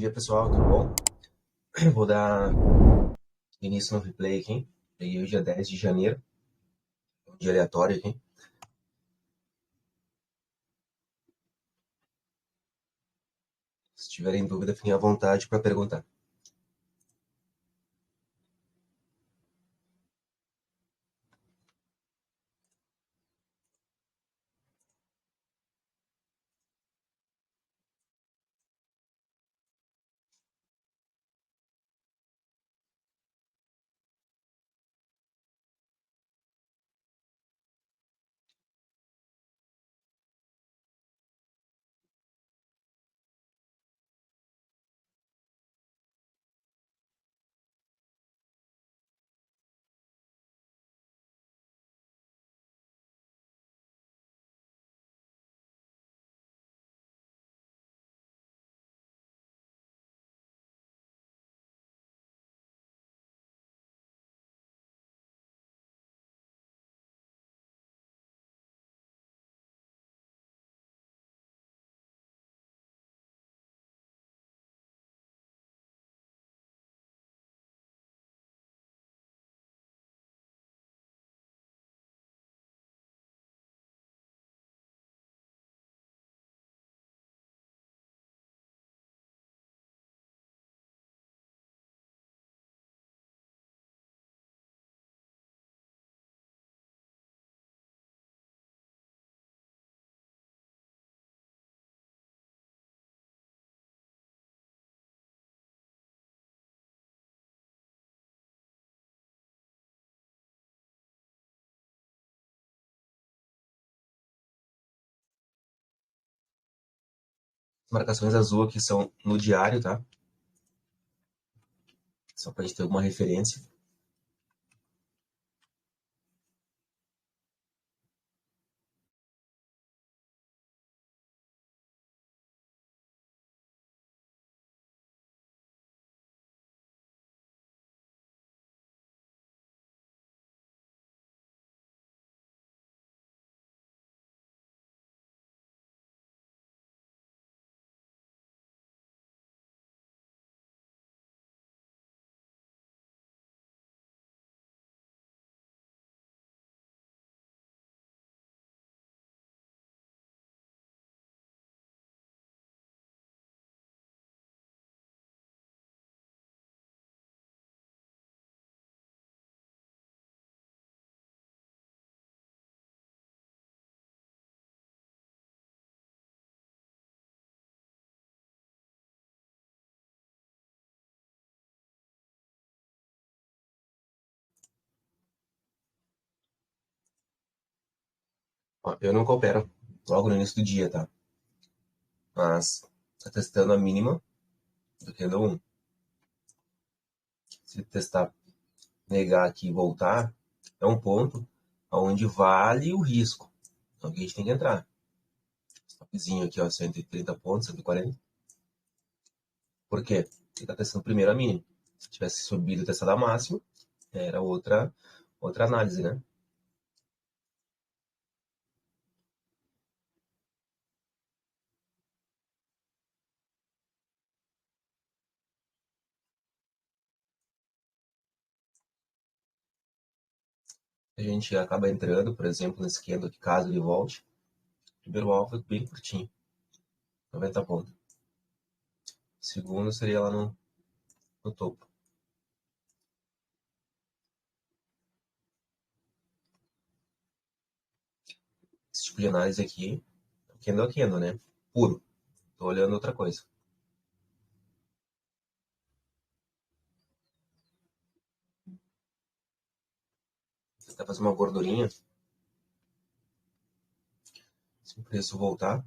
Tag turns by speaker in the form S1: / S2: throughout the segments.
S1: dia, pessoal, tudo bom? Eu vou dar início no replay aqui. Peguei o dia 10 de janeiro, um dia aleatório aqui. Se tiverem dúvida, fiquem à vontade para perguntar. As marcações azul aqui são no diário, tá? Só para a gente ter alguma referência. Ó, eu não coopero logo no início do dia, tá? Mas tá testando a mínima do candle 1. Se testar, negar aqui e voltar, é um ponto onde vale o risco. Então aqui a gente tem que entrar. Stopzinho aqui, ó, 130 pontos, 140. Por quê? Porque está testando primeiro a mínima. Se tivesse subido e testado a máxima, era outra análise, né? A gente acaba entrando, por exemplo, nesse candle aqui, caso ele volte. Primeiro alvo é bem curtinho, 90 pontos. Segundo seria lá no topo. Esse tipo de análise aqui, candle a candle, né? Puro. Tô olhando outra coisa. Vou tentar fazer uma gordurinha. Se o preço voltar,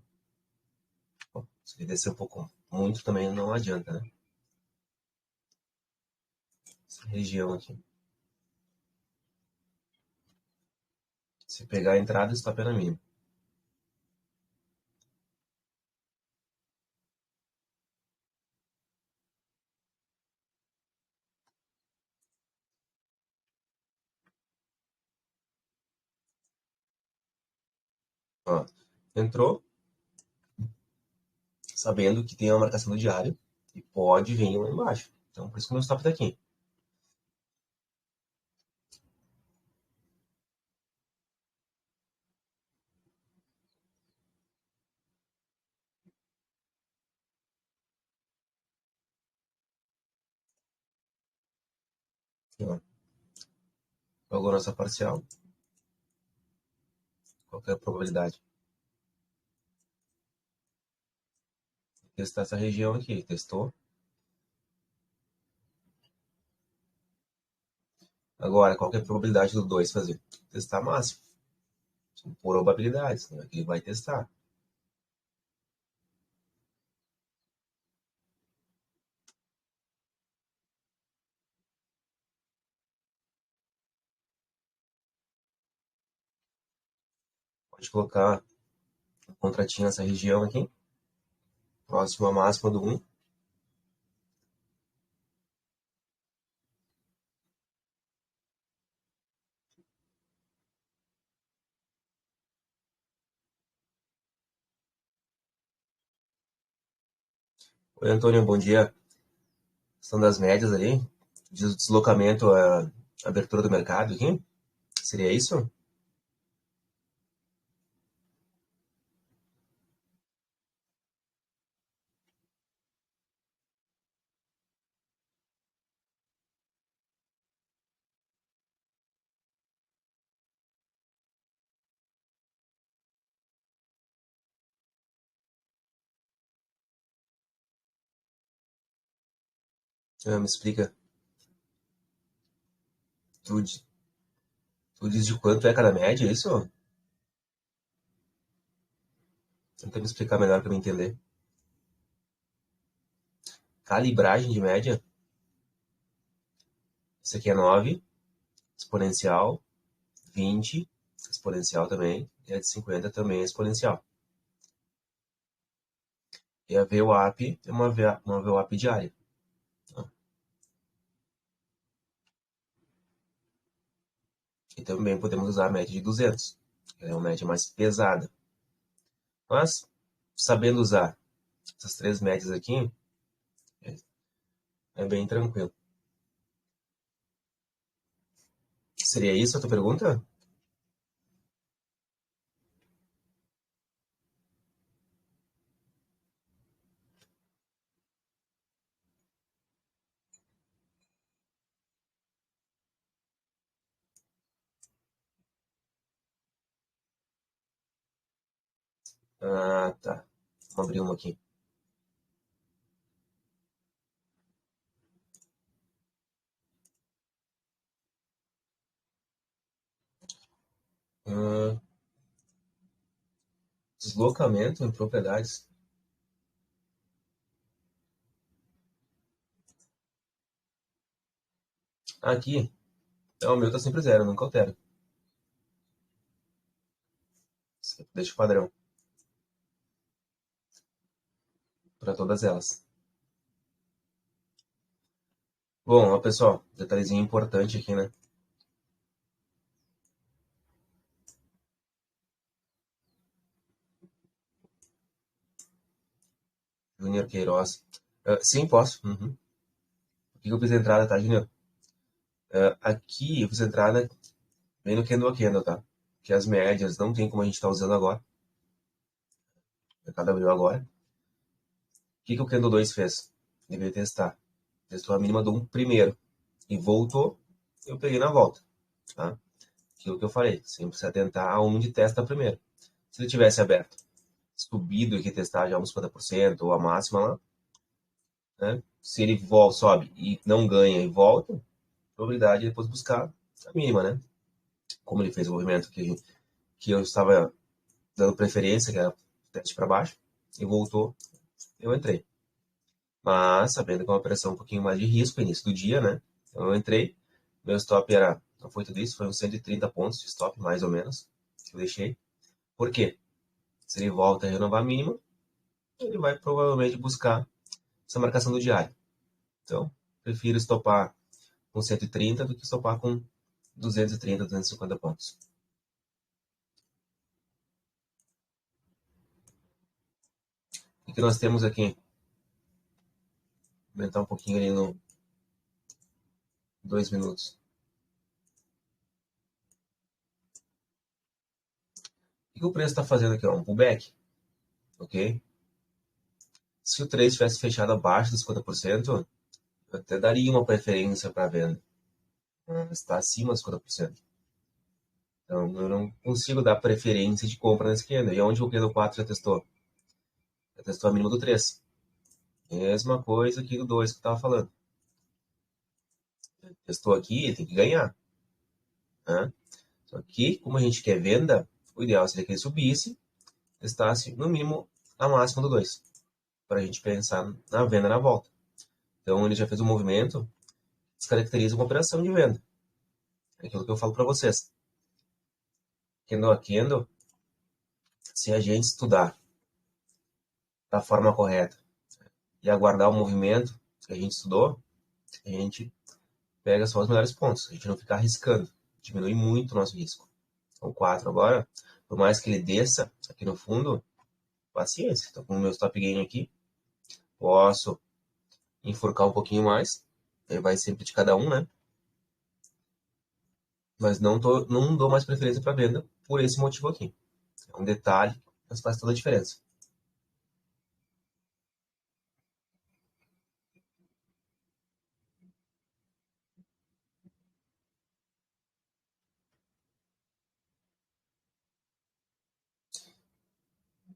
S1: bom, se ele descer um pouco muito também não adianta, né? Essa região aqui. Se pegar a entrada, está pena mínima. Ó, entrou, sabendo que tem uma marcação do diário. E pode vir lá embaixo. Então, por isso que o meu stop tá aqui. Aqui, ó. Jogou a nossa parcial. Qual que é a probabilidade? Testar essa região aqui. Testou. Agora, qual que é a probabilidade do 2 fazer? Testar máximo. São probabilidades, né? Ele vai testar. Pode colocar um contratinho nessa região aqui. Próximo à máxima do 1. Oi, Antônio, bom dia. São das médias ali. Deslocamento à abertura do mercado aqui. Seria isso? Me explica. Tu, tu diz de quanto é cada média, é isso? Tenta me explicar melhor para eu entender. Calibragem de média. Isso aqui é 9, exponencial, 20, exponencial também, e a de 50 também é exponencial. E a VWAP é uma VWAP diária. E também podemos usar a média de 200, que é uma média mais pesada. Mas, sabendo usar essas três médias aqui, é bem tranquilo. Seria isso a tua pergunta? Ah, tá. Vamos abrir uma aqui. Ah, deslocamento em propriedades. Aqui, o meu tá sempre zero, nunca altero. Sempre deixo padrão para todas elas. Bom, ó, pessoal, detalhezinho importante aqui, né? Júnior Queiroz. Sim, posso. Uhum. Aqui eu fiz a entrada, tá, Júnior? Aqui eu fiz a entrada bem no Candle a Candle, tá? Que as médias não tem como a gente estar usando agora. O mercado abriu agora. O que o Candle 2 fez? Deveria testar. Testou a mínima do 1 primeiro. E voltou. Eu peguei na volta, tá? Aquilo que eu falei. Sempre se atentar a onde testa primeiro. Se ele tivesse aberto, subido aqui, testar já uns 50% ou a máxima lá, né? Se ele volta, sobe e não ganha e volta, probabilidade de depois buscar a mínima, né? Como ele fez o movimento que eu estava dando preferência, que era teste para baixo, e voltou, eu entrei. Mas sabendo que é uma operação um pouquinho mais de risco, início do dia, né? Então eu entrei, meu stop era, não foi tudo isso, foi uns 130 pontos de stop, mais ou menos, que eu deixei. Por quê? Se ele volta a renovar a mínima, ele vai provavelmente buscar essa marcação do diário. Então, prefiro estopar com 130 do que estopar com 230, 250 pontos. O que nós temos aqui? Aumentar um pouquinho ali no 2 minutos. O que o preço está fazendo aqui? Ó? Um pullback, ok? Se o trade tivesse fechado abaixo dos 50%, eu até daria uma preferência para venda. Está acima dos 50%. Então, eu não consigo dar preferência de compra nesse candle. E onde o candle 4 já testou? Já testou a mínima do 3. Mesma coisa que do 2 que eu estava falando. Testou aqui, ele tem que ganhar. Né? Só que, como a gente quer venda, o ideal seria que ele subisse, testasse no mínimo a máxima do 2, para a gente pensar na venda na volta. Então, ele já fez um movimento que descaracteriza uma operação de venda. É aquilo que eu falo para vocês. Candle a candle, se a gente estudar da forma correta e aguardar o movimento que a gente estudou, a gente pega só os melhores pontos. A gente não fica arriscando. Diminui muito o nosso risco. Então, 4 agora, por mais que ele desça aqui no fundo, paciência. Estou com o meu stop gain aqui. Posso enforcar um pouquinho mais. Aí vai sempre de cada um, né? Mas não dou mais preferência para venda por esse motivo aqui. É um detalhe, mas faz toda a diferença.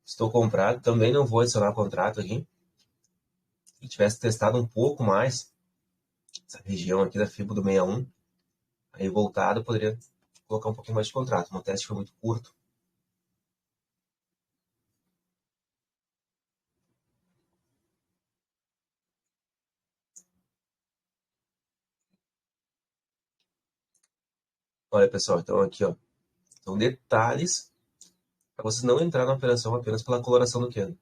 S1: Estou comprado, também não vou adicionar contrato aqui. Se tivesse testado um pouco mais essa região aqui da fibra do 61, aí voltado, eu poderia colocar um pouquinho mais de contrato. O teste foi muito curto. Olha, pessoal, então aqui, ó, são detalhes para você não entrar na operação apenas pela coloração do candle.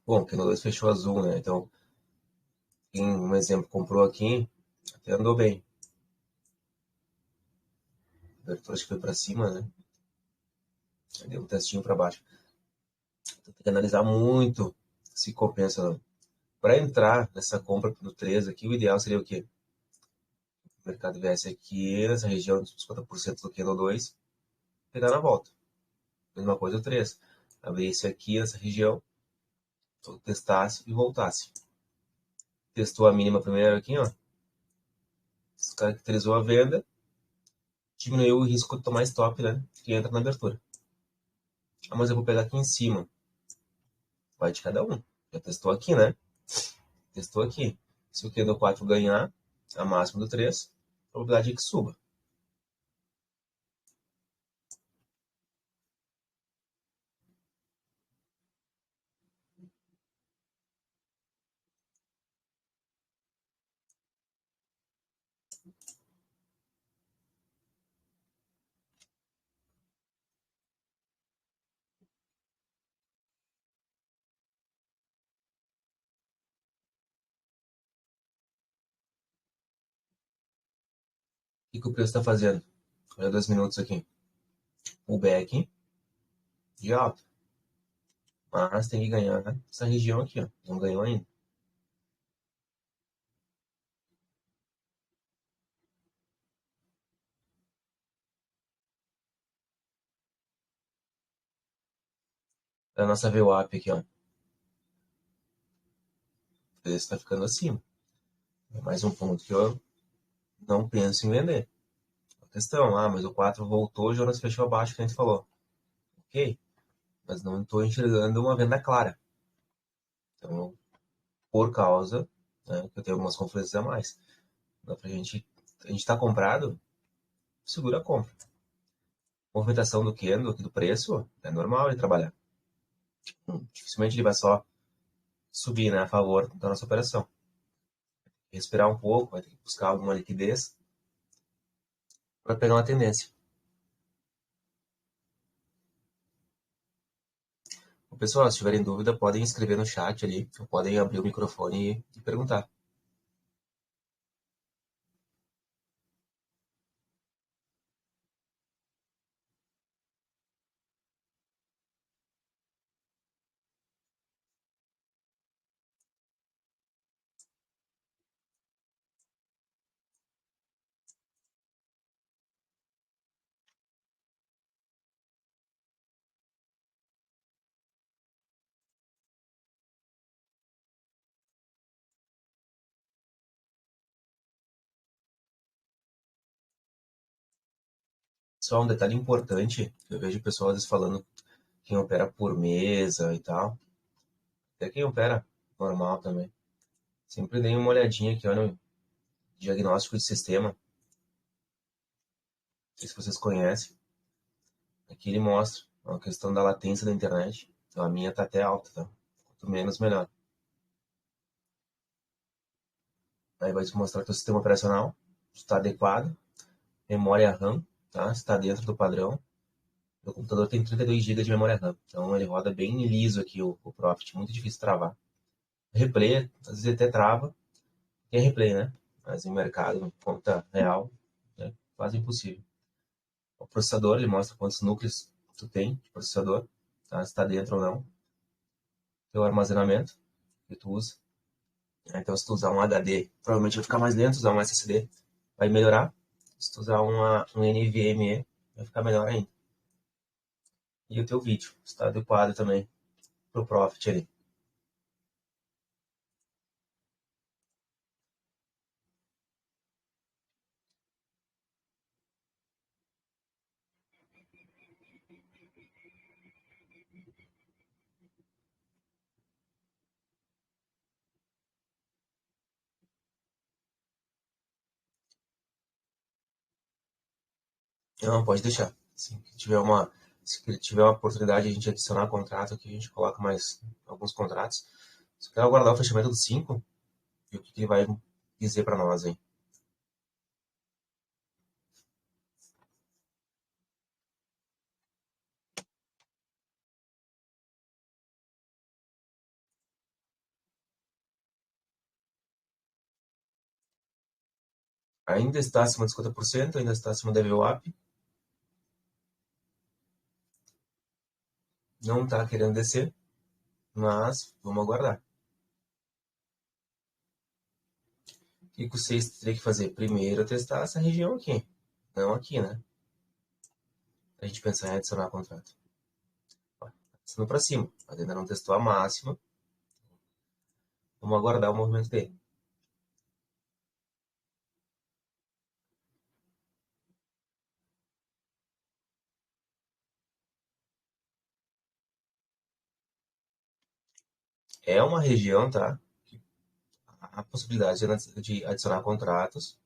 S1: Bom, o candle 2 fechou azul, né? Então, quem, um exemplo, comprou aqui, até andou bem. A abertura acho que foi para cima, né? Deu um testinho para baixo. Então, tem que analisar muito se compensa ou não. Para entrar nessa compra do 3 aqui, o ideal seria o quê? O mercado viesse aqui nessa região dos 50% do candle 2, pegar na volta. Mesma coisa o 3. Abrisse aqui nessa região, testasse e voltasse. Testou a mínima primeiro aqui, ó. Caracterizou a venda, diminuiu o risco de tomar stop, né? Que entra na abertura. Ah, mas eu vou pegar aqui em cima. Vai de cada um. Já testou aqui, né? Testou aqui. Se o candle 4 ganhar, a máxima do 3, a probabilidade é que suba. O que o preço está fazendo? Olha 2 minutos aqui. O back de alta. Mas tem que ganhar essa região aqui, ó. Não ganhou ainda. A nossa VWAP aqui, ó. O preço está ficando acima. É mais um ponto que eu não penso em vender. A questão, mas o 4 voltou, o Jonas fechou abaixo, que a gente falou. Ok, mas não estou enxergando uma venda clara. Então, por causa, né, que eu tenho algumas conferências a mais. Dá pra gente, a gente está comprado, segura a compra. Movimentação do candle, aqui do preço, é normal ele trabalhar. Dificilmente ele vai só subir, né, a favor da nossa operação. Respirar um pouco, vai ter que buscar alguma liquidez para pegar uma tendência. O pessoal, se tiverem dúvida, podem escrever no chat ali, ou podem abrir o microfone e perguntar. Só um detalhe importante, eu vejo pessoal às vezes falando quem opera por mesa e tal. Até quem opera normal também. Sempre dei uma olhadinha aqui, ó, no diagnóstico de sistema. Não sei se vocês conhecem. Aqui ele mostra a questão da latência da internet. Então a minha tá até alta, tá? Quanto menos, melhor. Aí vai te mostrar que o sistema operacional está adequado, memória RAM, tá? Está dentro do padrão. Meu computador tem 32 GB de memória RAM, então ele roda bem liso aqui o Profit, muito difícil travar. Replay, às vezes até trava, tem replay, né? Mas em mercado, em conta real, é quase impossível. O processador, ele mostra quantos núcleos tu tem de processador, tá? Se está dentro ou não. Teu armazenamento que tu usa. Então, se tu usar um HD, provavelmente vai ficar mais lento, usar um SSD vai melhorar. Se tu usar um NVMe, vai ficar melhor ainda. E o teu vídeo está adequado também pro Profit ali. Não, pode deixar. Se tiver uma oportunidade de a gente adicionar contrato aqui, a gente coloca mais alguns contratos. Só quero aguardar o fechamento dos 5 e o que ele vai dizer para nós aí. Ainda está acima de 50%, ainda está acima da VWAP. Não está querendo descer, mas vamos aguardar. O que vocês teriam que fazer? Primeiro, testar essa região aqui. Não aqui, né? A gente pensar em adicionar contrato. Descendo para cima, mas ainda não testou a máxima. Vamos aguardar o movimento dele. É uma região, tá? A possibilidade de adicionar contratos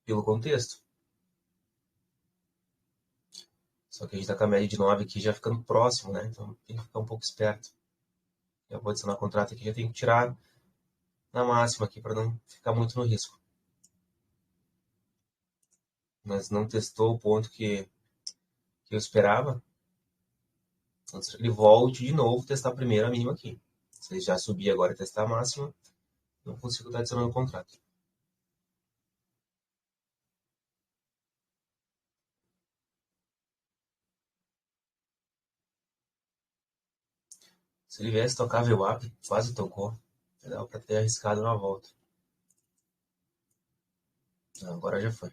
S1: pelo contexto. Só que a gente está com a média de 9 aqui já ficando próximo, né? Então tem que ficar um pouco esperto. Já vou adicionar contrato aqui, já tenho que tirar na máxima aqui para não ficar muito no risco. Mas não testou o ponto que eu esperava. Antes que ele volte de novo, testar primeiro a mínima aqui. Se ele já subir agora e testar a máxima, não consigo estar adicionando o contrato. Se ele viesse tocar VWAP, quase tocou. Dá para ter arriscado na volta. Não, agora já foi.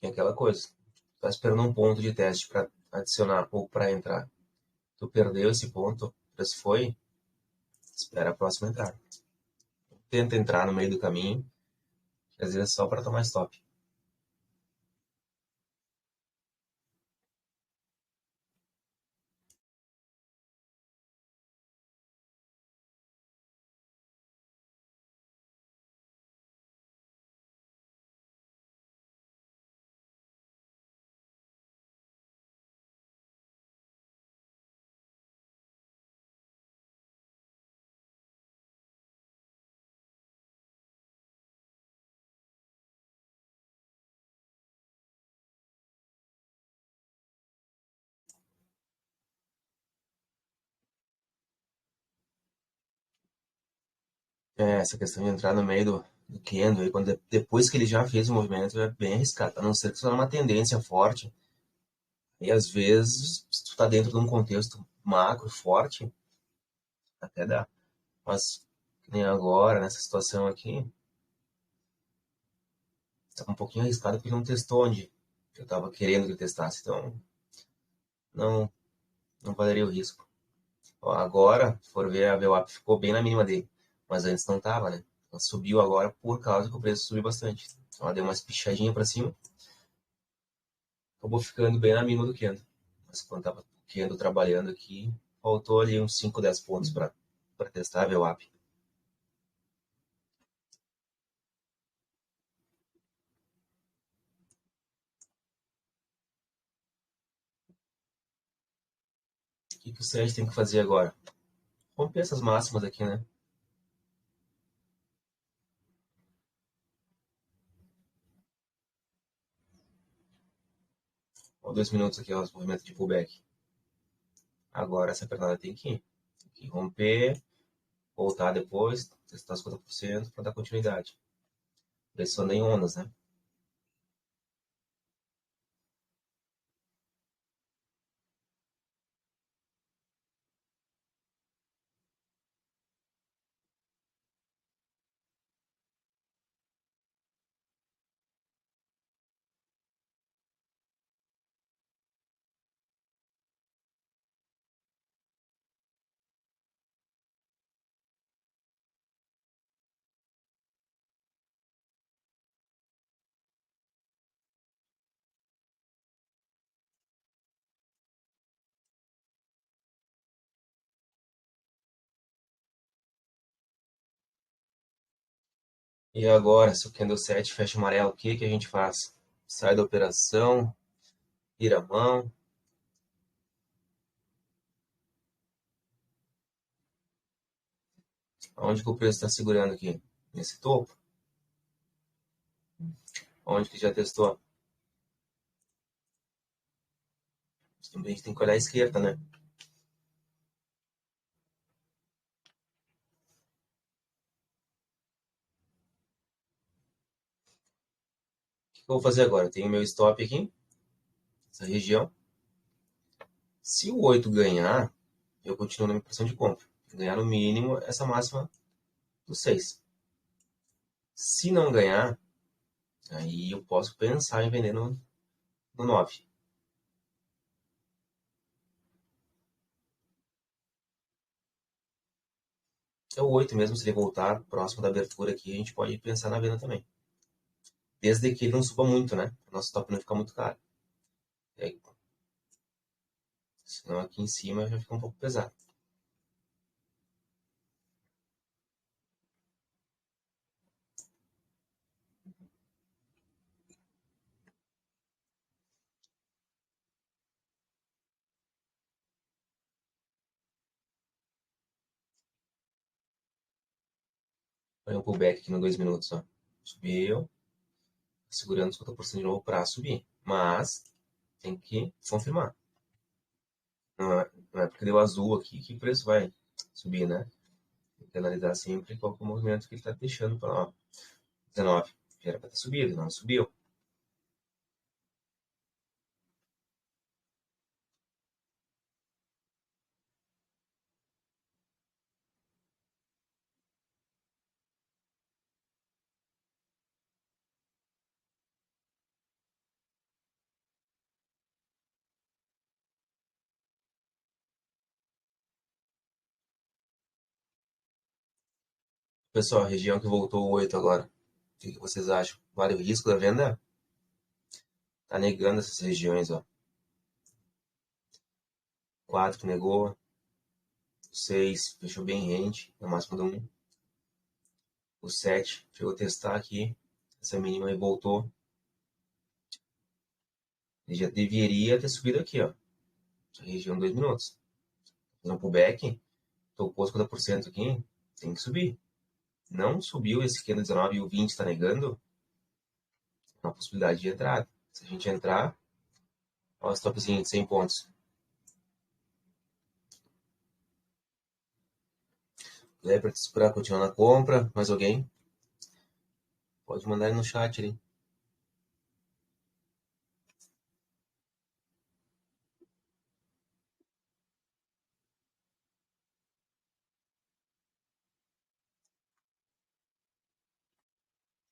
S1: É aquela coisa. Tá esperando um ponto de teste para adicionar ou para entrar. Tu perdeu esse ponto, o preço foi, espera a próxima entrada. Tenta entrar no meio do caminho, que às vezes é só para tomar stop. É, essa questão de entrar no meio do Kendo, aí, depois que ele já fez o movimento, é bem arriscado. A não ser que você tá numa tendência forte. E às vezes, se tu tá dentro de um contexto macro forte, até dá. Mas, que nem agora, nessa situação aqui, tá um pouquinho arriscado porque ele não testou onde eu tava querendo que ele testasse. Então, não, não valeria o risco. Ó, agora, se for ver, a VWAP ficou bem na mínima dele. Mas antes não tava, né? Ela subiu agora por causa que o preço subiu bastante. Então, ela deu uma espichadinha para cima. Acabou ficando bem na mínima do Kendo. Mas quando tava o Kendo trabalhando aqui, faltou ali uns 5, 10 pontos para testar a VWAP. O que o Sérgio tem que fazer agora? Romper essas máximas aqui, né? Ó, 2 minutos aqui, ó, os movimentos de pullback. Agora essa pernada tem que romper, voltar depois, testar 50% para dar continuidade. Pressiona em ondas, né? E agora, se o candle 7 fecha amarelo, o que que a gente faz? Sai da operação, vira a mão. Onde que o preço está segurando aqui? Nesse topo? Onde que já testou? Também a gente tem que olhar a esquerda, né? O que eu vou fazer agora? Eu tenho meu stop aqui, essa região. Se o 8 ganhar, eu continuo na minha posição de compra. Ganhar no mínimo essa máxima do 6. Se não ganhar, aí eu posso pensar em vender no 9. É o 8 mesmo, se ele voltar próximo da abertura aqui, a gente pode pensar na venda também. Desde que ele não suba muito, né? O nosso stop não fica muito caro. E aí, senão aqui em cima já fica um pouco pesado. Olha um pullback aqui no 2 minutos, ó. Subiu, segurando os 50% de novo para subir. Mas tem que confirmar. Não é porque deu azul aqui que o preço vai subir, né? Tem que analisar sempre qual que é o movimento que ele está deixando para 19. Já era para ter subido, não subiu. Pessoal, a região que voltou o 8 agora. O que vocês acham? Vale o risco da venda? Tá negando essas regiões, ó. 4 que negou, 6 fechou bem rente, no máximo do 1. O 7 chegou a testar aqui, essa mínima e voltou. Ele já deveria ter subido aqui, ó. A região 2 minutos. Fazer um pullback, tocou 50% aqui, tem que subir. Não subiu esse aqui no 19 e o 20 está negando, é uma possibilidade de entrada. Se a gente entrar, ó, o stopzinho de 100 pontos. Leopard para continuar na compra, mais alguém? Pode mandar aí no chat ali.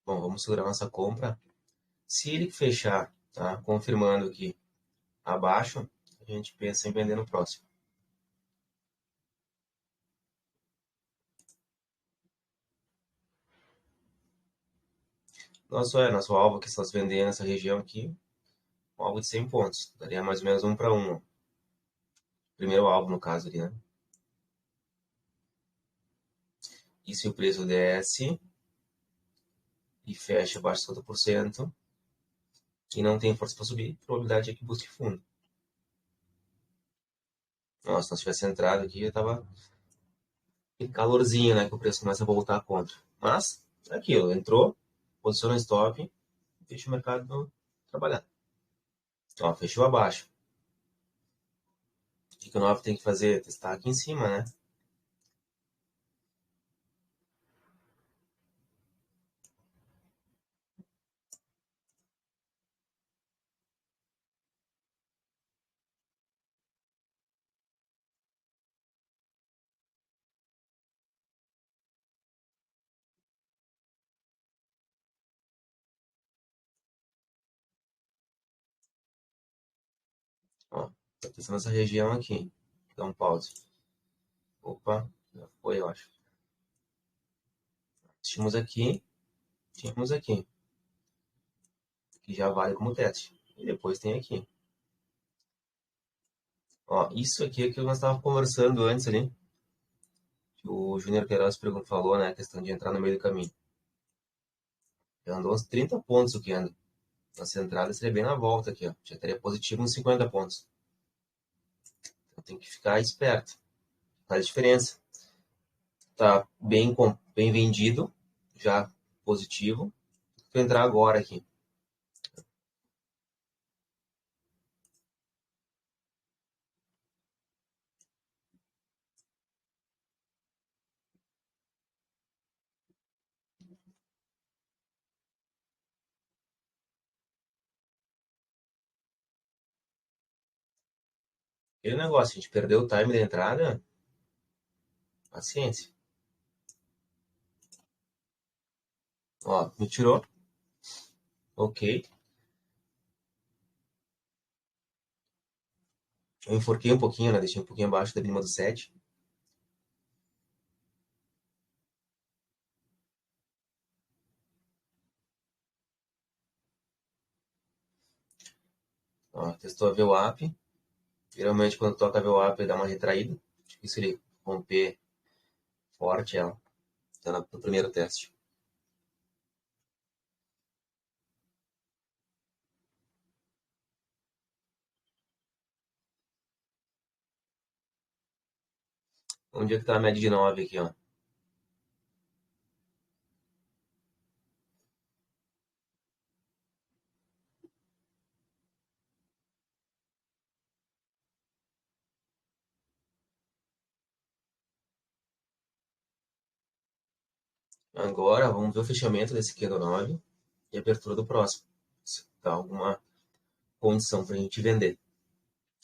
S1: Bom, vamos segurar nossa compra. Se ele fechar, tá? Confirmando aqui abaixo, a gente pensa em vender no próximo. Nosso alvo que está se vendendo nessa região aqui, um alvo de 100 pontos. Daria mais ou menos 1 para 1. Primeiro alvo, no caso ali, né? E se o preço desce e fecha abaixo de 50% e não tem força para subir, a probabilidade é que busque fundo. Nossa, se nós tivesse entrado aqui, já tava calorzinho, né? Que o preço começa a voltar contra. Mas, é aquilo, entrou, posiciona stop, deixa o mercado trabalhar. Ó, fechou abaixo. O que o 9 tem que fazer? Testar aqui em cima, né? Ó, tá testando essa região aqui. Dá um pause. Opa, já foi, eu acho. Tínhamos aqui, que já vale como teste. E depois tem aqui. Ó, isso aqui é que nós estávamos conversando antes ali. Que o Júnior Queiroz falou, né? A questão de entrar no meio do caminho. Já andou uns 30 pontos o que anda. Nossa entrada seria bem na volta aqui, ó. Já teria positivo uns 50 pontos. Então tem que ficar esperto. Faz diferença. Tá bem vendido, já positivo. Vou entrar agora aqui. Aquele negócio, a gente perdeu o time da entrada, paciência. Ó, me tirou. Ok. Eu enforquei um pouquinho, né? Deixei um pouquinho abaixo da mínima do 7. Ó, testou a VWAP. Geralmente quando toca a VWAP ele dá uma retraída. Difícil ele romper forte ela. Tá no primeiro teste. Onde é que tá a média de 9 aqui, ó? Agora vamos ver o fechamento desse aqui do 9 e a abertura do próximo. Se dá alguma condição para a gente vender.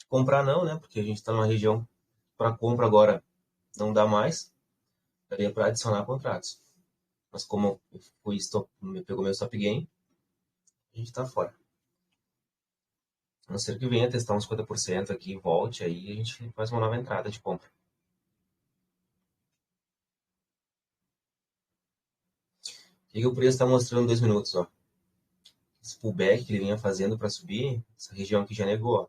S1: Comprar não, né? Porque a gente está numa região para compra agora não dá mais. Daria para adicionar contratos. Mas como me pegou meu stop gain, a gente está fora. A não ser que venha testar uns 50% aqui, volte, aí a gente faz uma nova entrada de compra. O que o preço está mostrando em 2 minutos? Ó. Esse pullback que ele vinha fazendo para subir, essa região aqui já negou. Ó.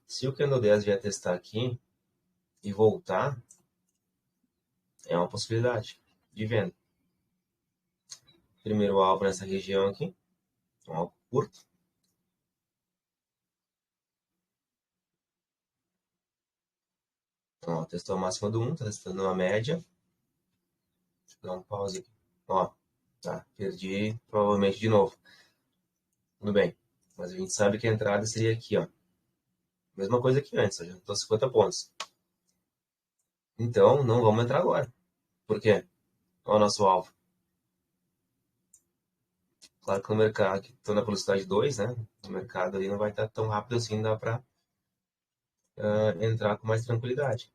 S1: Se o Candle 10 vier testar aqui e voltar, é uma possibilidade de venda. Primeiro alvo nessa região aqui, um alvo curto. Ó, testou a máxima do 1, tá testando uma média. Deixa eu dar um pause aqui. Ó, tá, perdi provavelmente de novo. Tudo bem, mas a gente sabe que a entrada seria aqui, ó. Mesma coisa que antes, eu já estou 50 pontos. Então, não vamos entrar agora. Por quê? Qual é o nosso alvo? Claro que no mercado, que estou na velocidade 2, né? O mercado ali não vai estar tão rápido assim, dá para entrar com mais tranquilidade.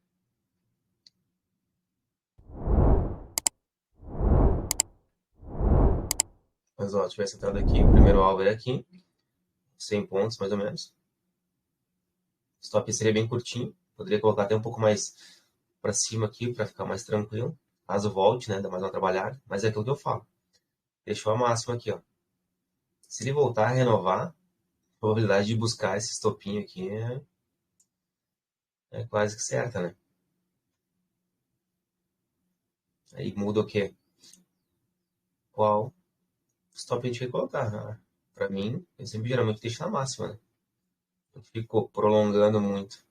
S1: Mas, ó, tivesse entrado aqui, o primeiro alvo é aqui, 100 pontos mais ou menos. Stop seria bem curtinho, poderia colocar até um pouco mais para cima aqui para ficar mais tranquilo. Caso volte, né? Dá mais uma trabalhada. Mas é aquilo que eu falo. Fechou a máxima aqui, ó. Se ele voltar a renovar, a probabilidade de buscar esse estopinho aqui é quase que certa, né? Aí muda o quê? Qual stop a gente vai colocar? Ah, pra mim, eu sempre geralmente deixo na máxima, né? Não fico prolongando muito.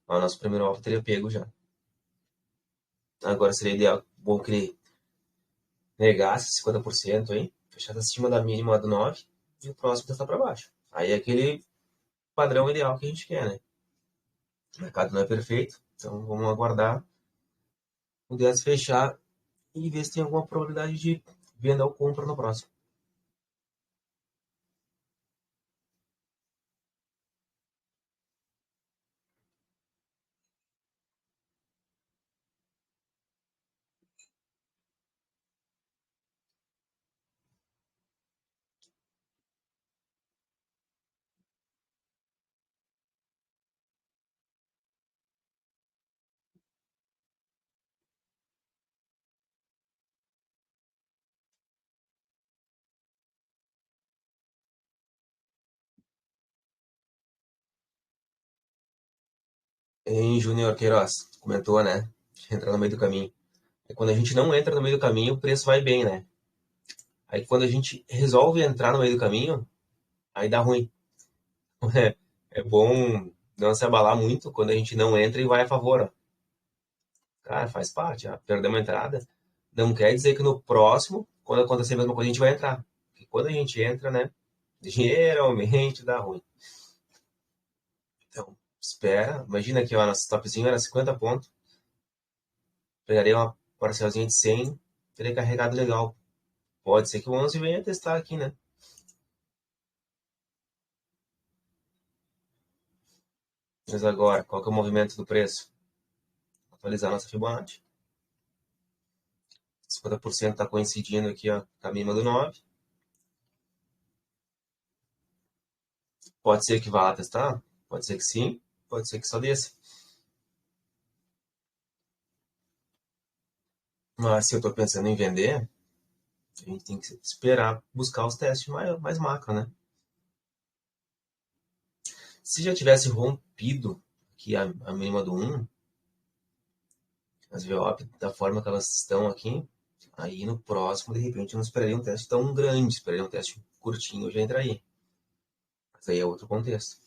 S1: Ó, o nosso primeiro alvo teria pego já. Agora seria ideal, bom que ele negasse 50% aí, fechasse acima da mínima do 9 e o próximo testar para baixo. Aí é aquele padrão ideal que a gente quer, né? O mercado não é perfeito, então vamos aguardar o 10 fechar e ver se tem alguma probabilidade de venda ou compra no próximo. Em Júnior Queiroz, comentou, né? Entrar no meio do caminho. É quando a gente não entra no meio do caminho, o preço vai bem, né? Aí quando a gente resolve entrar no meio do caminho, aí dá ruim. É bom não se abalar muito quando a gente não entra e vai a favor, ó. Cara, faz parte. Perder uma entrada não quer dizer que no próximo, quando acontecer a mesma coisa, a gente vai entrar. Porque quando a gente entra, né? Geralmente dá ruim. Então, espera. Imagina que o nosso topzinho era 50 pontos. Pegaria uma parcelzinha de 100, teria carregado legal. Pode ser que o 11 venha testar aqui, né? Mas agora, qual que é o movimento do preço? Atualizar nossa Fibonacci. 50% está coincidindo aqui, ó, com a mínima do 9. Pode ser que vá lá testar? Pode ser que sim, pode ser que só desça. Mas se eu estou pensando em vender, a gente tem que esperar buscar os testes mais macro, né? Se já tivesse rompido aqui a mínima do 1, as VWAP da forma que elas estão aqui, aí no próximo, de repente, eu não esperaria um teste tão grande, esperaria um teste curtinho, eu já entraria. Mas aí é outro contexto.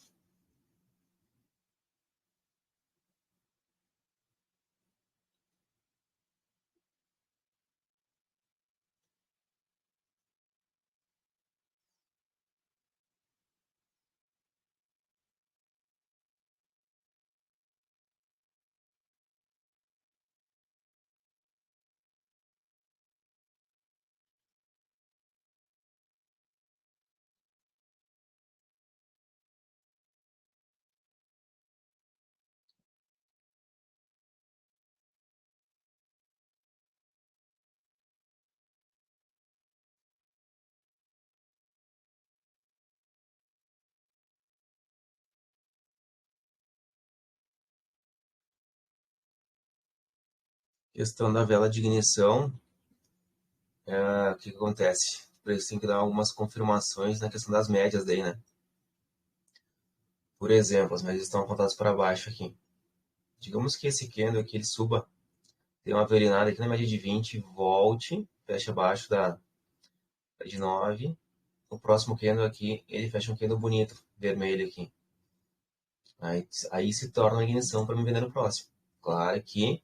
S1: Questão da vela de ignição, o que acontece? O preço tem que dar algumas confirmações na questão das médias daí, né? Por exemplo, as médias estão apontadas para baixo aqui. Digamos que esse candle aqui ele suba, tem uma velinada aqui na média de 20, volte, fecha abaixo da de 9. O próximo candle aqui, ele fecha um candle bonito, vermelho aqui. Aí se torna uma ignição para me vender no próximo. Claro que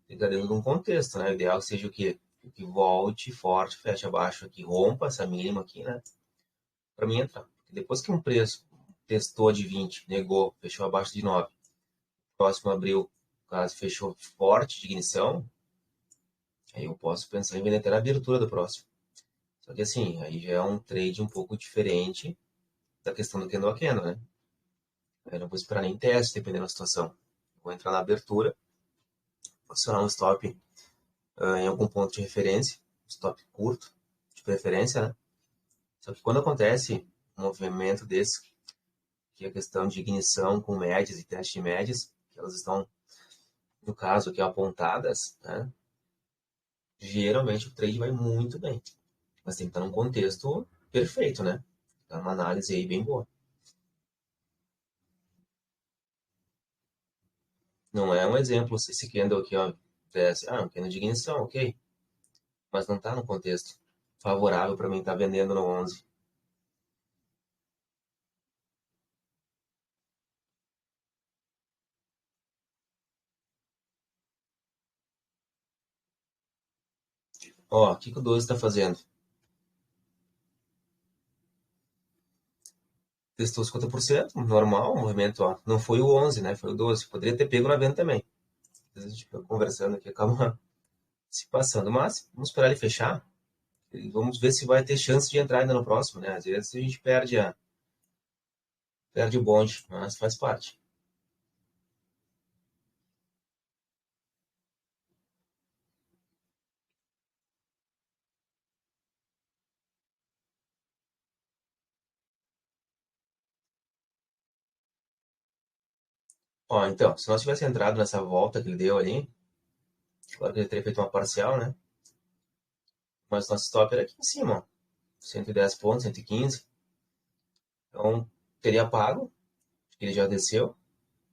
S1: fica dentro de um contexto, né? O ideal é que seja o quê? Que volte forte, feche abaixo aqui, rompa essa mínima aqui, né? Para mim entrar. Porque depois que um preço testou de 20, negou, fechou abaixo de 9, próximo abriu, caso fechou forte de ignição, aí eu posso pensar em vender até na abertura do próximo. Só que assim, aí já é um trade um pouco diferente da questão do candle a candle, né? Eu não vou esperar nem teste, dependendo da situação. Vou entrar na abertura, posicionar um stop em algum ponto de referência, stop curto, de preferência, né? Só que quando acontece um movimento desse, aqui a questão de ignição com médias e teste de médias, que elas estão, no caso aqui, apontadas, né? Geralmente o trade vai muito bem. Mas tem que estar num contexto perfeito, né? É uma análise aí bem boa. Não é um exemplo, esse candle aqui, ó, um candle de ignição, ok. Mas não está no contexto favorável para mim estar vendendo no 11. Ó, o que o 12 está fazendo? Testou 50%, normal, o movimento, ó. Não foi o 11, né? Foi o 12. Poderia ter pego na venda também. Às vezes a gente fica conversando aqui, acaba se passando. Mas vamos esperar ele fechar. E vamos ver se vai ter chance de entrar ainda no próximo, né? Às vezes a gente perde o bonde, mas faz parte. Ó, então, se nós tivesse entrado nessa volta que ele deu ali, claro que ele teria feito uma parcial, né? Mas nosso stop era aqui em cima, ó. 110 pontos, 115. Então, teria pago, ele já desceu,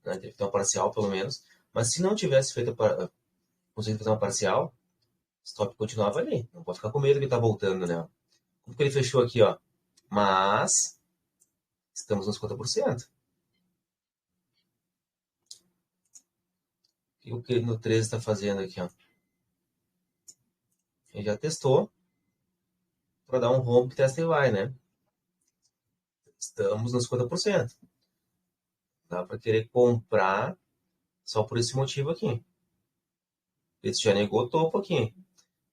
S1: né? Teria que ter uma parcial pelo menos. Mas se não tivesse conseguido fazer uma parcial, o stop continuava ali. Não pode ficar com medo que ele tá voltando, né? Como que ele fechou aqui, ó? Mas estamos nos 50%. E o que no 13 está fazendo aqui, ó? Ele já testou para dar um rompe, testa e vai, né? Estamos nos 50%. Dá para querer comprar só por esse motivo aqui. Esse já negou topo aqui.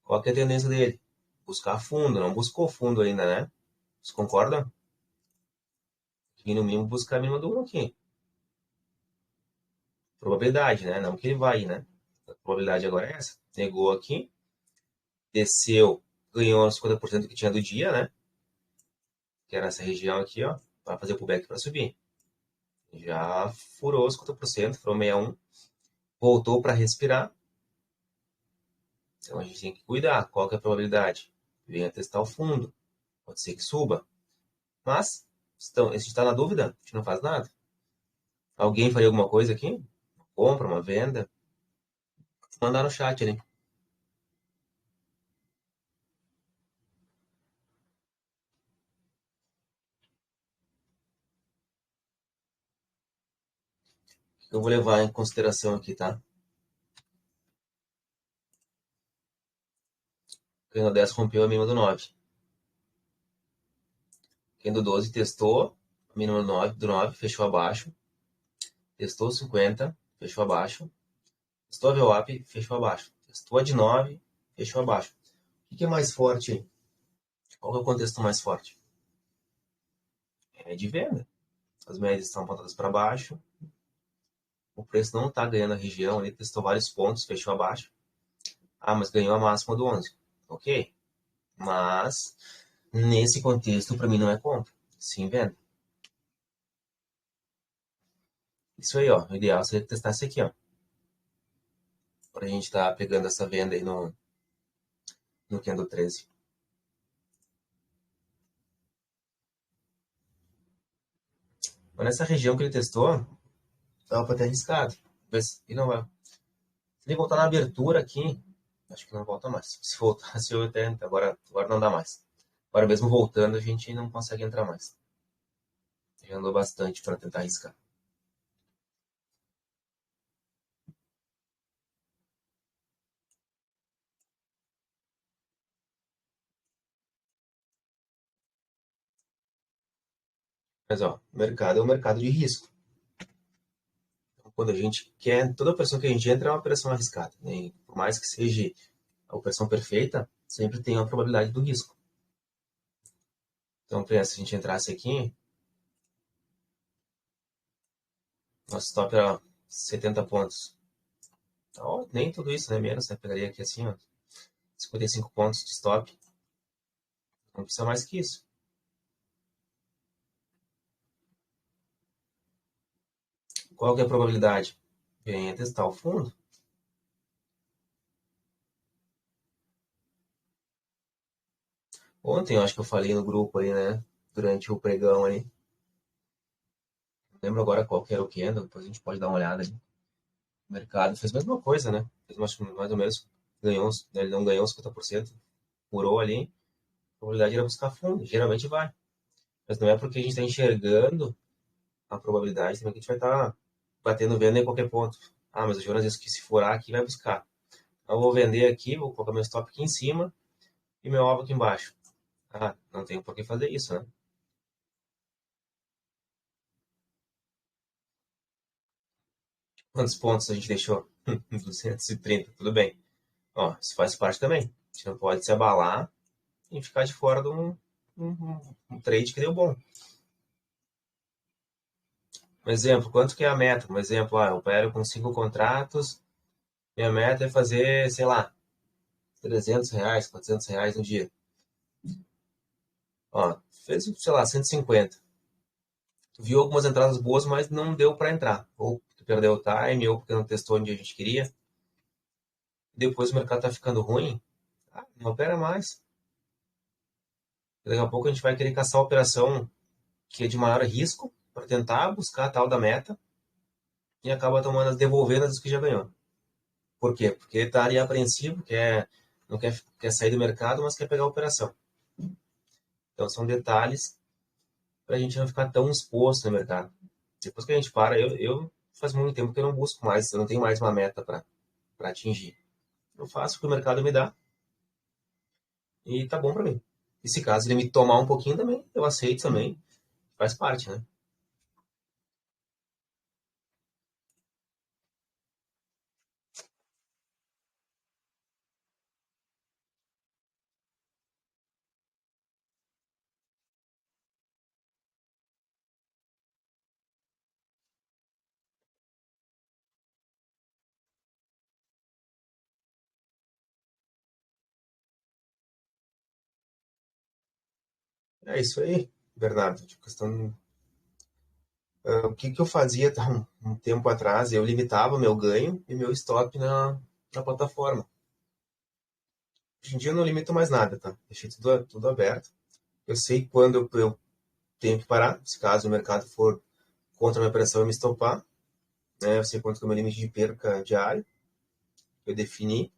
S1: Qual que é a tendência dele? Buscar fundo. Não buscou fundo ainda, né? Vocês concordam? E no mínimo buscar a mínima do 1 aqui. Probabilidade, né? Não que ele vai, né? A probabilidade agora é essa. Negou aqui. Desceu. Ganhou os 50% que tinha do dia, né? Que era essa região aqui, ó. Vai fazer o pullback para subir. Já furou os 50%, furou 61. Voltou para respirar. Então a gente tem que cuidar. Qual que é a probabilidade? Venha testar o fundo. Pode ser que suba. Mas, se a gente está na dúvida, a gente não faz nada. Alguém faria alguma coisa aqui? Uma compra, uma venda? Mandar no chat ali. Eu vou levar em consideração aqui, tá? Quem do 10 rompeu a mínima do 9. Quem do 12 testou a mínima do 9, fechou abaixo. Testou 50, fechou abaixo. Testou a VWAP, fechou abaixo. Testou a de 9, fechou abaixo. O que é mais forte? Qual é o contexto mais forte? É de venda. As médias estão apontadas para baixo. O preço não está ganhando a região. Ele testou vários pontos, fechou abaixo. Ah, mas ganhou a máxima do 11. Ok. Mas, nesse contexto, para mim não é compra. Sim, venda. Isso aí, ó. O ideal seria testar isso aqui, ó. Para a gente estar pegando essa venda aí no Candle 13. Mas nessa região que ele testou, dava para ter arriscado. Mas, e não vai. Se ele voltar na abertura aqui, acho que não volta mais. Se voltasse, eu até. Agora não dá mais. Agora mesmo voltando, a gente não consegue entrar mais. Já andou bastante para tentar arriscar. Mas, ó, o mercado é um mercado de risco. Então, quando a gente quer, toda operação que a gente entra é uma operação arriscada. Né? Por mais que seja a operação perfeita, sempre tem a probabilidade do risco. Então, pensa, se a gente entrasse aqui, nosso stop era 70 pontos. Então, nem tudo isso, né? Menos, né? Pegaria aqui assim, ó, 55 pontos de stop. Não precisa mais que isso. Qual que é a probabilidade? Venha testar o fundo. Ontem eu acho que eu falei no grupo aí, né? Durante o pregão aí. Não lembro agora qual que era o candle, depois a gente pode dar uma olhada ali. O mercado fez a mesma coisa, né? Fez mais ou menos, ganhou, ele não ganhou 50%, furou ali, a probabilidade era buscar fundo, geralmente vai. Mas não é porque a gente está enxergando a probabilidade também que a gente vai estar batendo venda em qualquer ponto. Ah, mas o Jonas disse que se furar aqui vai buscar. Então, eu vou vender aqui, vou colocar meu stop aqui em cima e meu alvo aqui embaixo. Ah, não tenho por que fazer isso, né? Quantos pontos a gente deixou? 230, tudo bem. Ó, isso faz parte também. A gente não pode se abalar e ficar de fora de um trade que deu bom. Um exemplo, quanto que é a meta? Um exemplo, eu opero com 5 contratos, minha meta é fazer, sei lá, R$ 300, R$ 400 no dia. Ó, fez, sei lá, 150. Tu viu algumas entradas boas, mas não deu para entrar. Ou tu perdeu o time, ou porque não testou onde a gente queria. Depois o mercado tá ficando ruim, não opera mais. Daqui a pouco a gente vai querer caçar a operação que é de maior risco para tentar buscar a tal da meta e acaba tomando, devolvendo as que já ganhou. Por quê? Porque está ali apreensivo, não quer sair do mercado, mas quer pegar a operação. Então são detalhes para a gente não ficar tão exposto no mercado. Depois que a gente para, eu faz muito tempo que eu não busco mais, eu não tenho mais uma meta para atingir. Eu faço o que o mercado me dá e tá bom para mim. E se caso ele me tomar um pouquinho também, eu aceito também, faz parte, né? É isso aí, Bernardo. Tipo, o que eu fazia tá, um tempo atrás? Eu limitava meu ganho e meu stop na plataforma. Hoje em dia eu não limito mais nada, tá? Deixei tudo aberto. Eu sei quando eu tenho que parar, se caso o mercado for contra a minha pressão e me estopar, né? Eu sei quanto que é o meu limite de perca diário, eu defini,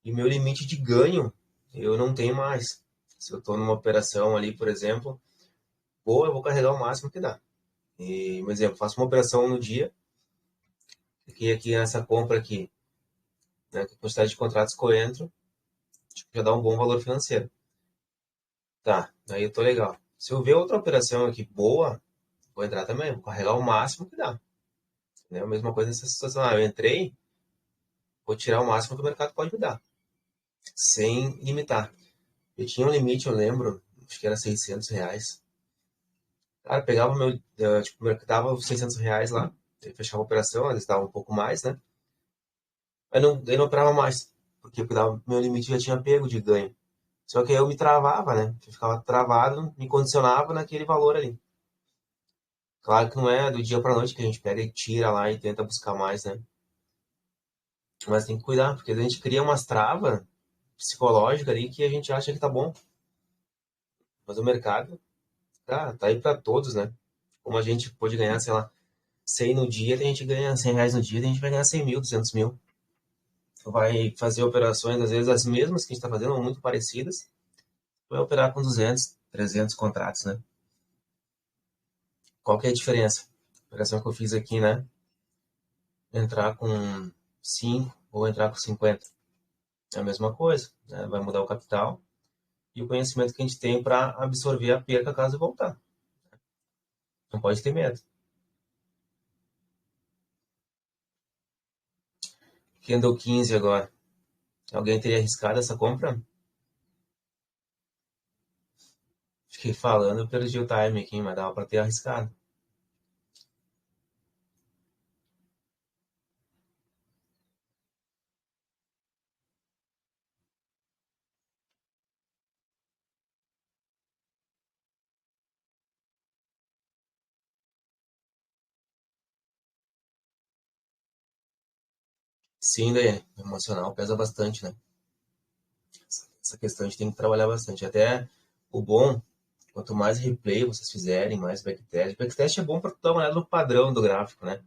S1: e meu limite de ganho eu não tenho mais. Se eu estou numa operação ali, por exemplo, eu vou carregar o máximo que dá. E, por exemplo, faço uma operação no dia, e aqui nessa compra aqui, né, com a quantidade de contratos que eu entro, tipo, já dá um bom valor financeiro. Tá, aí eu tô legal. Se eu ver outra operação aqui boa, vou entrar também, vou carregar o máximo que dá. Né? A mesma coisa nessa situação. Eu entrei, vou tirar o máximo que o mercado pode me dar, sem limitar. Eu tinha um limite, eu lembro, acho que era R$ 600. Cara, pegava tipo, o mercado dava os R$ 600 lá, eu fechava a operação, às vezes dava um pouco mais, né? Aí não operava mais, porque meu limite já tinha pego de ganho. Só que aí eu me travava, né? Eu ficava travado, me condicionava naquele valor ali. Claro que não é do dia para noite que a gente pega e tira lá e tenta buscar mais, né? Mas tem que cuidar, porque a gente cria umas travas psicológicas ali que a gente acha que tá bom. Mas o mercado, tá aí para todos, né? Como a gente pode ganhar, sei lá, 100 no dia, a gente ganha R$ 100 no dia, a gente vai ganhar 100 mil, 200 mil. Vai fazer operações, às vezes as mesmas que a gente está fazendo, ou muito parecidas. Vai operar com 200, 300 contratos, né? Qual que é a diferença? A operação que eu fiz aqui, né? Entrar com 5 ou entrar com 50. É a mesma coisa, né? Vai mudar o capital e o conhecimento que a gente tem para absorver a perca caso voltar. Não pode ter medo. Candle 15 agora. Alguém teria arriscado essa compra? Fiquei falando, eu perdi o time aqui, mas dava para ter arriscado. Sim, daí, emocional pesa bastante, né? Essa questão a gente tem que trabalhar bastante. Até o bom, quanto mais replay vocês fizerem, mais backtest. Backtest é bom para dar uma olhada no padrão do gráfico, né?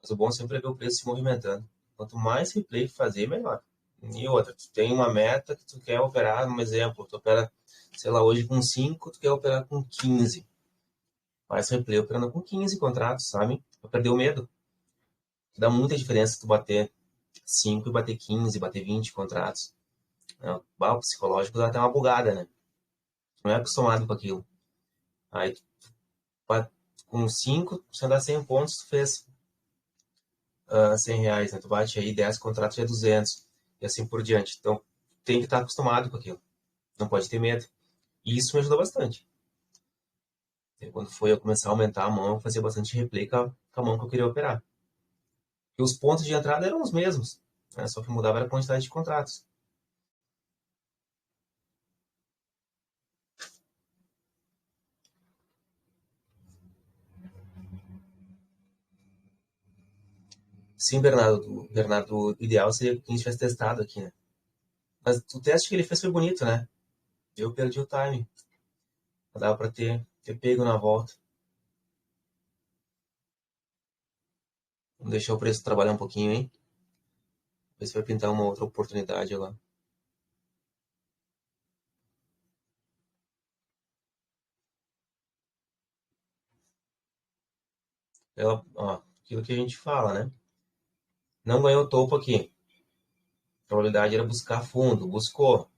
S1: Mas o bom sempre é ver o preço se movimentando. Quanto mais replay fazer, melhor. E outra, tu tem uma meta que tu quer operar, um exemplo, tu opera, sei lá, hoje com 5, tu quer operar com 15. Faz replay operando com 15 contratos, sabe? Pra perder o medo. Dá muita diferença tu bater 5 e bater 15, bater 20 contratos. Né? O psicológico dá até uma bugada, né? Não é acostumado com aquilo. Aí, com 5, você dá 100 pontos, tu fez R$ 100, né? Tu bate aí 10 contratos já é 200 e assim por diante. Então, tem que estar acostumado com aquilo. Não pode ter medo. E isso me ajudou bastante. E quando foi eu começar a aumentar a mão, eu fazia bastante replay com a mão que eu queria operar. E os pontos de entrada eram os mesmos, né? Só que mudava a quantidade de contratos. Sim, Bernardo, o ideal seria que a gente tivesse testado aqui, né? Mas o teste que ele fez foi bonito, né? Eu perdi o time. Dava para ter pego na volta. Vamos deixar o preço trabalhar um pouquinho, hein? Ver se vai pintar uma outra oportunidade lá. Ó, aquilo que a gente fala, né? Não ganhou topo aqui. A probabilidade era buscar fundo. Buscou.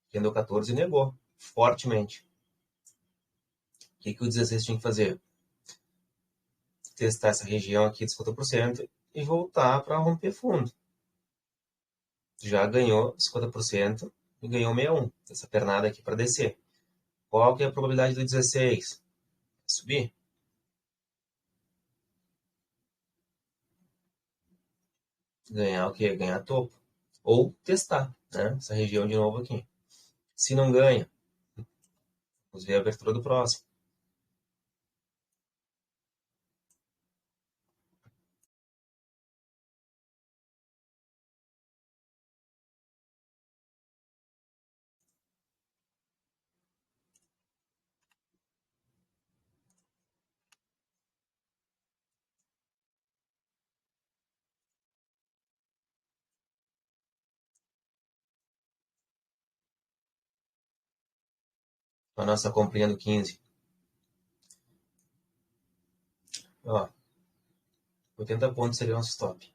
S1: Entendeu? 14 e negou. Fortemente. O que o 16 tinha que fazer? Testar essa região aqui de 50% e voltar para romper fundo. Já ganhou 50% e ganhou 61. Essa pernada aqui para descer. Qual que é a probabilidade do 16? Subir? Ganhar o quê? Ganhar topo. Ou testar, né? Essa região de novo aqui. Se não ganha, vamos ver a abertura do próximo. A nossa comprinha do 15. Ó, 80 pontos seria o nosso stop.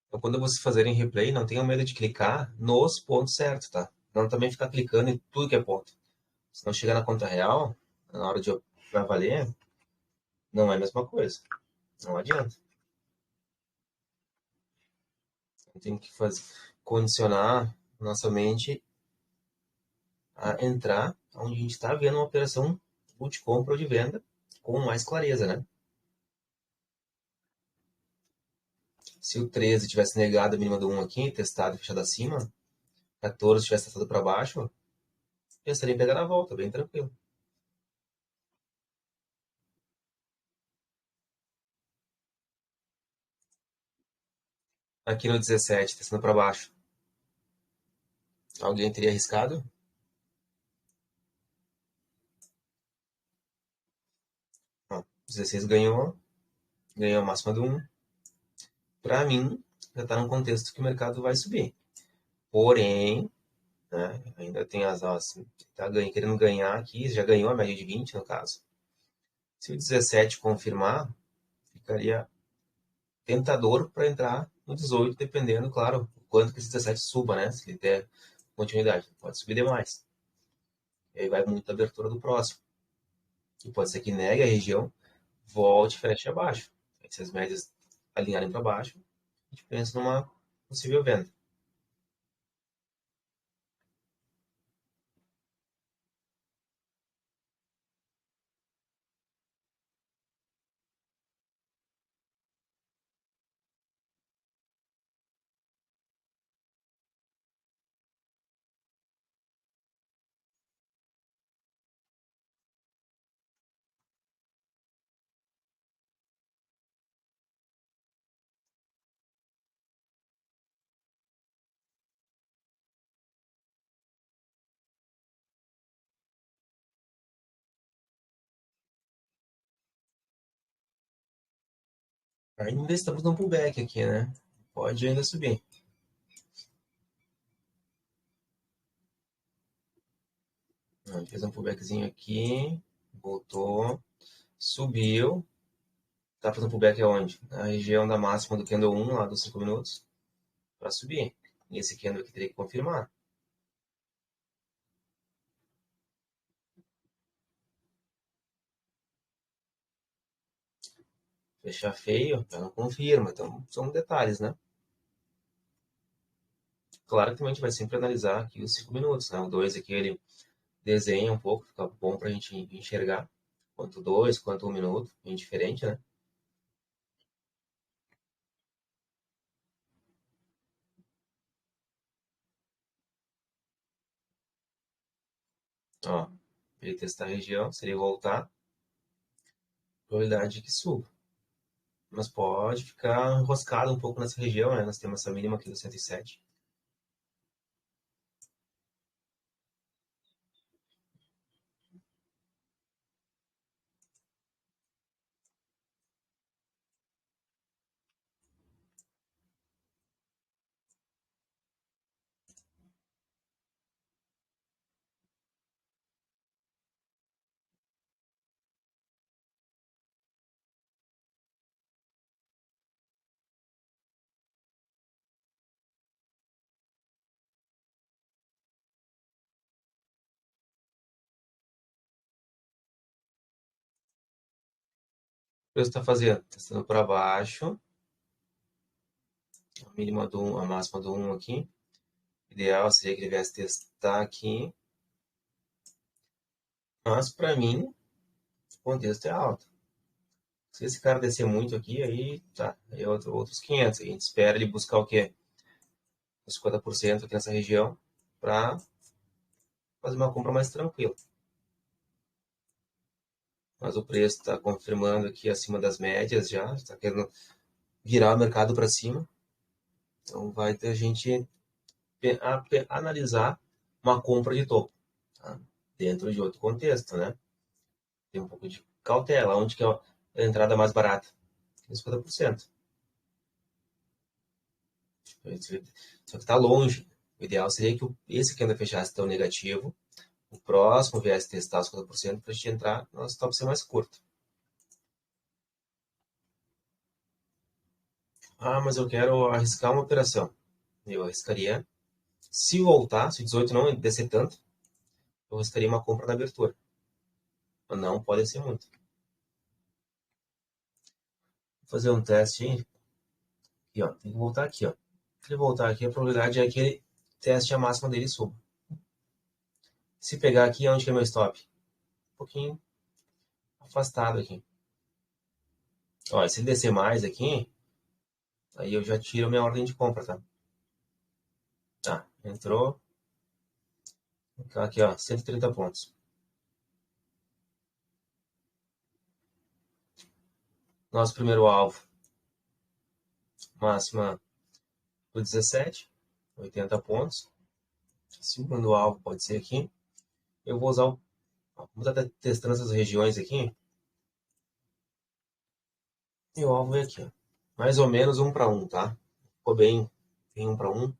S1: Então, quando vocês fazerem replay, não tenham medo de clicar nos pontos certos, tá? Não também ficar clicando em tudo que é ponto. Se não chegar na conta real, na hora de vai valer, não é a mesma coisa. Não adianta. Tem que fazer, condicionar nossa mente a entrar onde a gente está vendo uma operação de compra ou de venda com mais clareza, né? Se o 13 tivesse negado a mínima do 1 aqui, testado e fechado acima, 14 tivesse testado para baixo, pensaria em pegar na volta, bem tranquilo. Aqui no 17, testando para baixo, alguém teria arriscado? Não. 16 ganhou a máxima do 1. Para mim, já está num contexto que o mercado vai subir. Porém, né, ainda tem as tá querendo ganhar aqui, já ganhou a média de 20 no caso. Se o 17 confirmar, ficaria tentador para entrar no 18, dependendo, claro, o quanto que esse 17 suba, né? Se ele der continuidade, pode subir demais. E aí vai muito da abertura do próximo. E pode ser que negue a região, volte e feche abaixo. Aí, se as médias alinharem para baixo, a gente pensa numa possível venda. Ainda estamos no pullback aqui, né? Pode ainda subir. Fez um pullbackzinho aqui, voltou, subiu. Tá fazendo pullback aonde? Na região da máxima do candle 1, lá dos 5 minutos, para subir. E esse candle aqui teria que confirmar. Fechar feio, já não confirma. Então, são detalhes, né? Claro que também a gente vai sempre analisar aqui os 5 minutos, né? O 2 aqui, ele desenha um pouco, fica bom pra gente enxergar. Quanto 2, quanto 1 minuto, bem diferente, né? Ó, ele testar a região, se ele voltar, probabilidade de que suba. Mas pode ficar enroscado um pouco nessa região, né? Nós temos essa mínima aqui do 107. O que você está fazendo? Testando para baixo, a mínima do 1, a máxima do 1 aqui. O ideal seria que ele viesse testar aqui. Mas para mim, o contexto é alto. Se esse cara descer muito aqui, aí tá, aí é outros 500. A gente espera ele buscar o quê? Os 50% aqui nessa região para fazer uma compra mais tranquila. Mas o preço está confirmando aqui acima das médias já, está querendo virar o mercado para cima. Então vai ter a gente analisar uma compra de topo, tá? Dentro de outro contexto, né? Tem um pouco de cautela, onde que é a entrada mais barata? 50%. Só que está longe. O ideal seria que esse candle fechasse tão negativo, o próximo viesse testar os 50% para a gente entrar no nosso stop ser mais curto. Ah, mas eu quero arriscar uma operação. Eu arriscaria, se voltar, se 18 não descer tanto, eu arriscaria uma compra na abertura. Não pode ser muito. Vou fazer um teste aqui, ó. Tem que voltar aqui, ó. Se ele voltar aqui, a probabilidade é que ele teste a máxima dele e suba. Se pegar aqui, onde que é meu stop? Um pouquinho afastado aqui. Ó, se ele descer mais aqui, aí eu já tiro minha ordem de compra, tá? Tá, entrou. Aqui, ó, 130 pontos. Nosso primeiro alvo, máxima do 17, 80 pontos. Segundo alvo pode ser aqui. Eu vou usar o... Vamos estar testando essas regiões aqui. E o alvo é aqui, ó. Mais ou menos 1 para 1, tá? Ficou bem 1 para 1.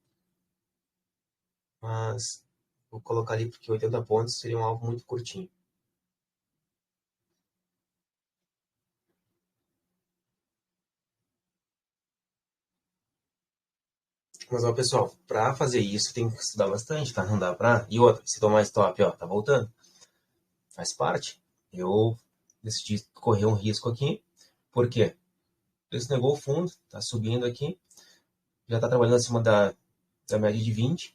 S1: Mas vou colocar ali porque 80 pontos seria um alvo muito curtinho. Mas, ó, pessoal, para fazer isso tem que estudar bastante, tá? Não dá pra... E outra, se tomar stop, ó, tá voltando. Faz parte. Eu decidi correr um risco aqui. Por quê? O preço negou o fundo, tá subindo aqui. Já tá trabalhando acima da média de 20.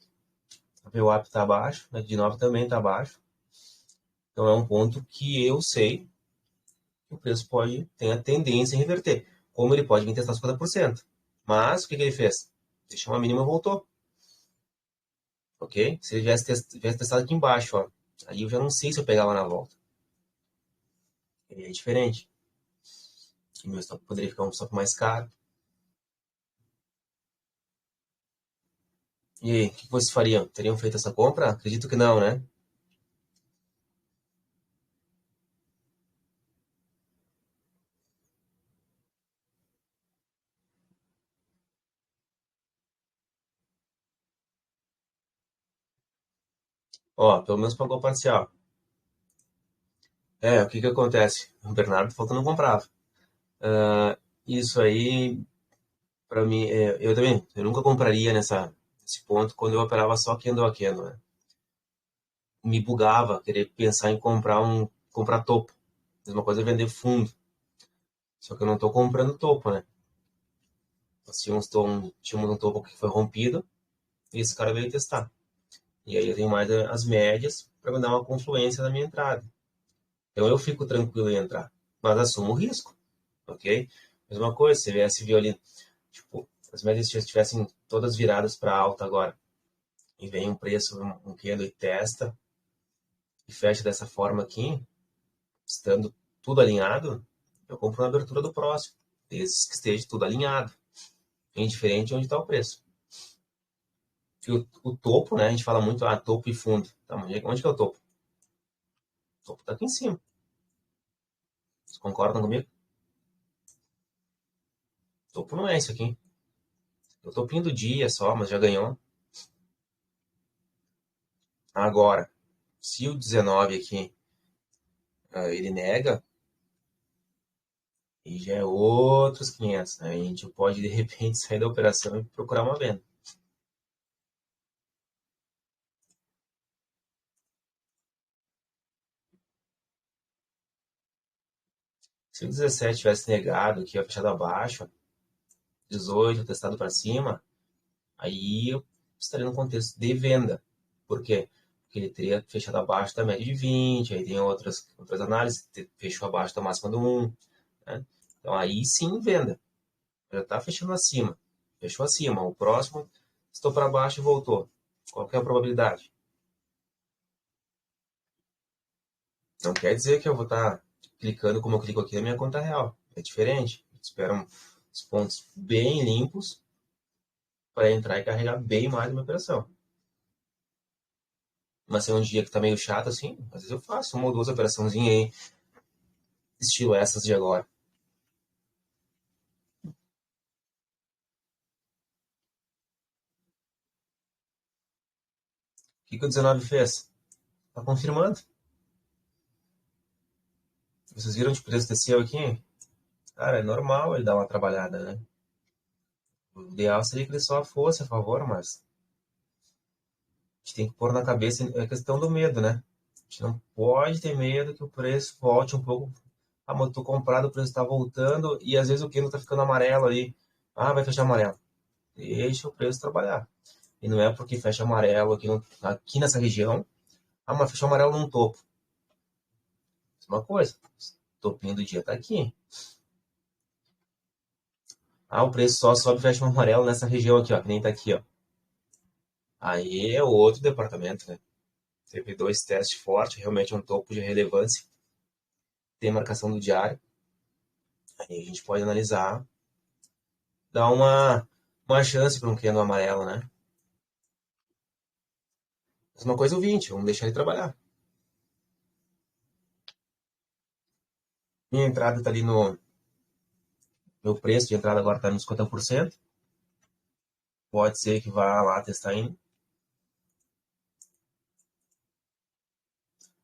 S1: A VWAP tá abaixo, a média de 9 também tá abaixo. Então é um ponto que eu sei que o preço pode ter a tendência a reverter. Como ele pode vir testar 50%. Mas o que ele fez? Deixou uma mínima e voltou. Ok? Se ele tivesse testado aqui embaixo, ó, aí eu já não sei se eu pegar lá na volta. Aí é diferente. O meu stop poderia ficar um stop mais caro. E aí, o que vocês fariam? Teriam feito essa compra? Acredito que não, né? Ó, pelo menos pagou parcial. É, o que que acontece? O Bernardo falou que não comprava. Ah, isso aí, pra mim, eu também, eu nunca compraria nesse ponto quando eu operava só candle a candle, né? Me bugava querer pensar em comprar topo. Mesma coisa é vender fundo. Só que eu não tô comprando topo, né? Nós tínhamos um topo que foi rompido e esse cara veio testar. E aí eu tenho mais as médias para me dar uma confluência na minha entrada. Então eu fico tranquilo em entrar, mas assumo o risco, ok? Mesma coisa, se viesse violino, tipo, as médias estivessem todas viradas para alta agora e vem um preço, um candle e testa e fecha dessa forma aqui, estando tudo alinhado, eu compro na abertura do próximo, desde que esteja tudo alinhado, indiferente de onde está o preço. E o topo, né? A gente fala muito, topo e fundo. Tá, mas onde que é o topo? O topo está aqui em cima. Vocês concordam comigo? O topo não é isso aqui. O topinho do dia só, mas já ganhou. Agora, se o 19 aqui ele nega, e já é outros 500, né? A gente pode de repente sair da operação e procurar uma venda. Se o 17 tivesse negado aqui, ó, fechado abaixo, 18 testado para cima, aí eu estaria no contexto de venda. Por quê? Porque ele teria fechado abaixo da média de 20, aí tem outras análises, fechou abaixo da máxima do 1, né? Então aí sim venda. Já está fechando acima. Fechou acima. O próximo estou para baixo e voltou. Qual que é a probabilidade? Não quer dizer que eu vou estar clicando como eu clico aqui na minha conta real. É diferente. Espero os pontos bem limpos para entrar e carregar bem mais a minha operação. Mas se é um dia que tá meio chato assim, às vezes eu faço uma ou duas operaçãozinhas aí, estilo essas de agora. O que o 19 fez? Tá confirmando. Vocês viram de preço desceu aqui? Cara, é normal ele dar uma trabalhada, né? O ideal seria que ele só fosse a favor, mas a gente tem que pôr na cabeça a questão do medo, né? A gente não pode ter medo que o preço volte um pouco. Ah, mas eu tô comprado, o preço está voltando e às vezes o Kindle tá ficando amarelo ali. Ah, vai fechar amarelo. Deixa o preço trabalhar. E não é porque fecha amarelo aqui, aqui nessa região. Ah, mas fechou amarelo num topo. Mesma coisa. O topinho do dia tá aqui. Ah, o preço só sobe e fecha um amarelo nessa região aqui, ó, que nem tá aqui, ó. Aí é outro departamento, né? Teve dois testes fortes, realmente é um topo de relevância. Tem marcação do diário. Aí a gente pode analisar, dar uma chance para um candle amarelo, né? Mesma coisa o 20, vamos deixar ele trabalhar. Minha entrada está ali no. Meu preço de entrada agora está nos 50%. Pode ser que vá lá testar ainda.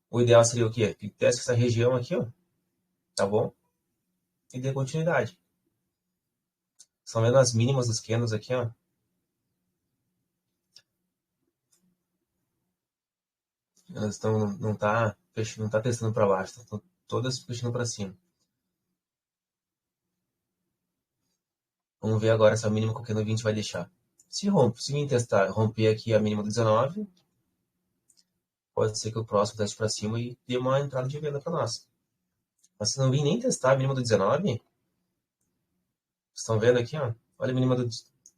S1: O ideal seria o quê? Que teste essa região aqui, ó. Tá bom? E dê continuidade. Estão vendo as mínimas dos candles aqui, ó. Elas estão, não tá testando para baixo, estão todas fechando para cima. Vamos ver agora se a mínima que o candle 20 vai deixar. Se vir testar, romper aqui a mínima do 19, pode ser que o próximo teste para cima e dê uma entrada de venda para nós. Mas se não vir nem testar a mínima do 19, estão vendo aqui, ó? Olha a mínima do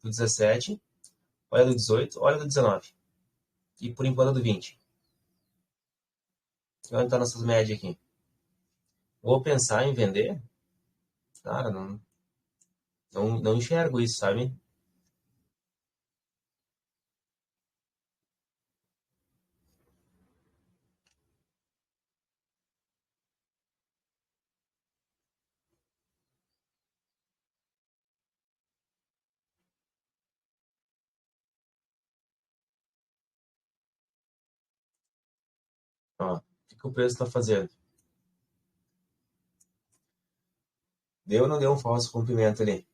S1: 17, olha a do 18, olha a do 19. E por enquanto a do 20. E onde está nossas médias aqui? Vou pensar em vender? Cara, não enxergo isso, sabe? que o preço está fazendo? Deu ou não deu um falso rompimento ali?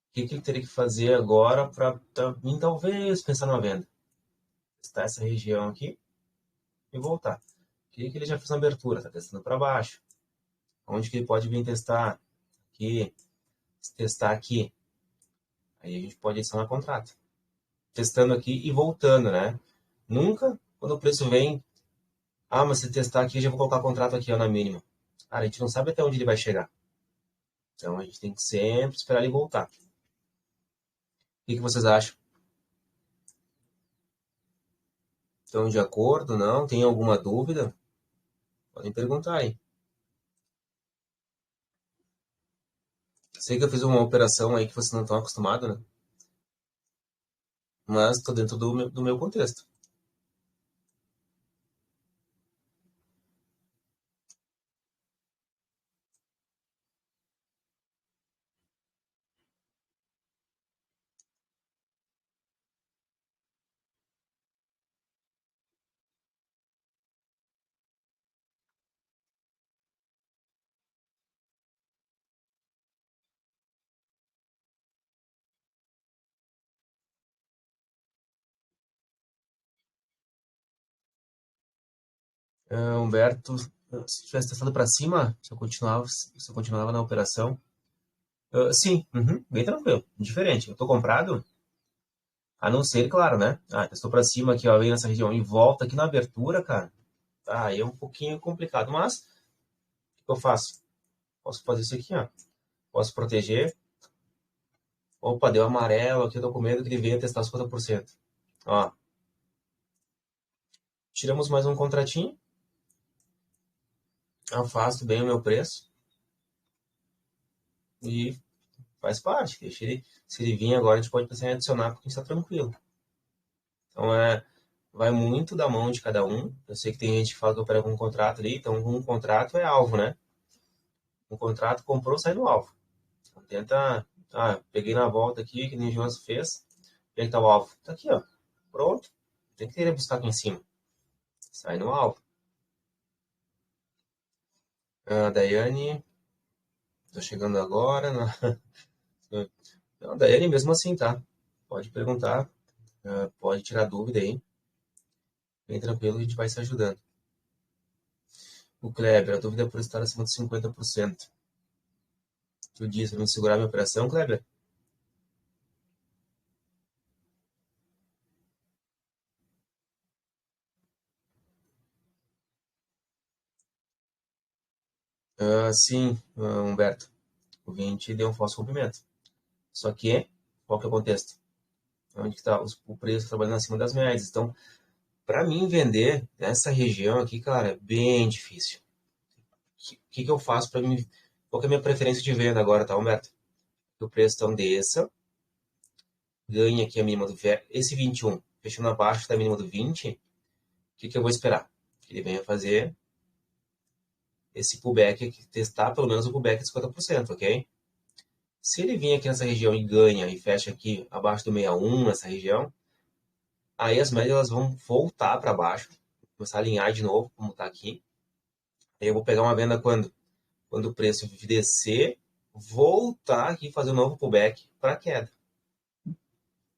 S1: O que ele teria que fazer agora para talvez pensar numa venda? Testar essa região aqui e voltar. O que ele já fez na abertura? Está testando para baixo. Onde que ele pode vir testar? Aqui. Testar aqui. Aí a gente pode adicionar contrato. Testando aqui e voltando, né? Nunca, quando o preço vem, mas se testar aqui, eu já vou colocar contrato aqui ó, na mínima. Cara, a gente não sabe até onde ele vai chegar. Então a gente tem que sempre esperar ele voltar. O que vocês acham? Estão de acordo? Não? Tem alguma dúvida? Podem perguntar aí. Sei que eu fiz uma operação aí que vocês não estão acostumados, né? Mas estou dentro do meu contexto. Humberto, se tivesse testado para cima, se eu continuava na operação, sim, bem tranquilo, diferente. Eu tô comprado, a não ser, claro, né? Testou para cima aqui, ó, vem nessa região e volta aqui na abertura, cara. Aí é um pouquinho complicado, mas o que eu faço? Posso fazer isso aqui, ó. Posso proteger. Opa, deu amarelo aqui, eu tô com medo que ele venha testar 50%. Ó, tiramos mais um contratinho. Afasto bem o meu preço. E faz parte. Deixa ele, se ele vir agora, a gente pode pensar em adicionar porque está tranquilo. Então, vai muito da mão de cada um. Eu sei que tem gente que fala que opera com um contrato ali. Então, um contrato é alvo, né? Um contrato comprou, sai no alvo. Então, tenta... peguei na volta aqui, que nem o Jonas fez. E aí tá o alvo. Tá aqui, ó. Pronto. Tem que querer buscar aqui em cima. Sai no alvo. Daiane, tô chegando agora. Não, Daiane mesmo assim, tá? Pode perguntar, pode tirar dúvida aí. Bem tranquilo, a gente vai se ajudando. O Kleber, a dúvida é por estar acima de 50%. Tu disse para me segurar minha operação, Kleber? Sim, Humberto. O 20 deu um falso comprimento. Só que, qual que é o contexto? Onde que tá o preço trabalhando acima das médias. Então, para mim vender nessa região aqui, cara, é bem difícil. O que eu faço para mim? Qual que é a minha preferência de venda agora, tá, Humberto? Que o preço então desça, ganhe aqui a mínima do esse 21, fechando abaixo da mínima do 20, o que eu vou esperar? Que ele venha fazer esse pullback aqui, testar pelo menos o pullback de 50%, ok? Se ele vir aqui nessa região e ganha e fecha aqui abaixo do 61, nessa região, aí as médias elas vão voltar para baixo, começar a alinhar de novo, como está aqui. Aí eu vou pegar uma venda quando? Quando o preço descer, voltar aqui e fazer um novo pullback para queda.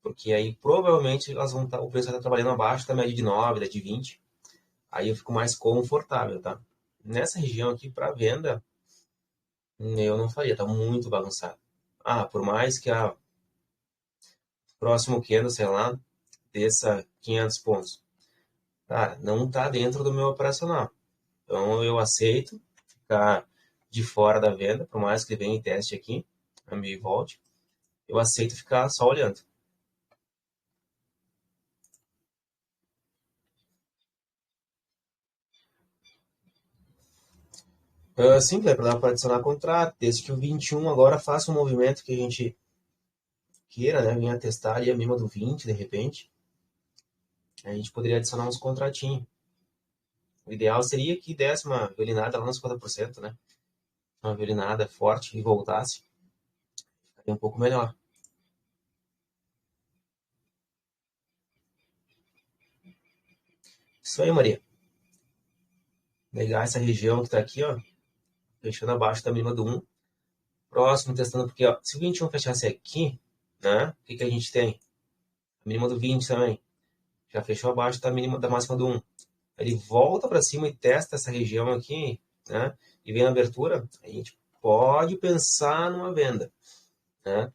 S1: Porque aí provavelmente elas vão o preço vai estar trabalhando abaixo da média de 9, da de 20. Aí eu fico mais confortável, tá? Nessa região aqui para venda, eu não faria, tá muito bagunçado. Por mais que a próximo candle, sei lá, desça 500 pontos. Cara, não tá dentro do meu operacional. Então eu aceito ficar de fora da venda, por mais que venha em teste aqui, a meio volte, eu aceito ficar só olhando. Sim, dá para adicionar contrato, desde que o 21 agora faça um movimento que a gente queira, né? Venha testar ali a mínima do 20, de repente. A gente poderia adicionar uns contratinhos. O ideal seria que desse uma violinada lá nos 50%, né? Uma violinada forte e voltasse. Ficaria um pouco melhor. Isso aí, Maria. Pegar essa região que tá aqui, ó, fechando abaixo da mínima do 1. Próximo, testando, porque, ó, se o 21 fechasse aqui, né, o que que a gente tem? A mínima do 20 também. Já fechou abaixo da mínima da máxima do 1. Ele volta para cima e testa essa região aqui, né, e vem a abertura, a gente pode pensar numa venda, né?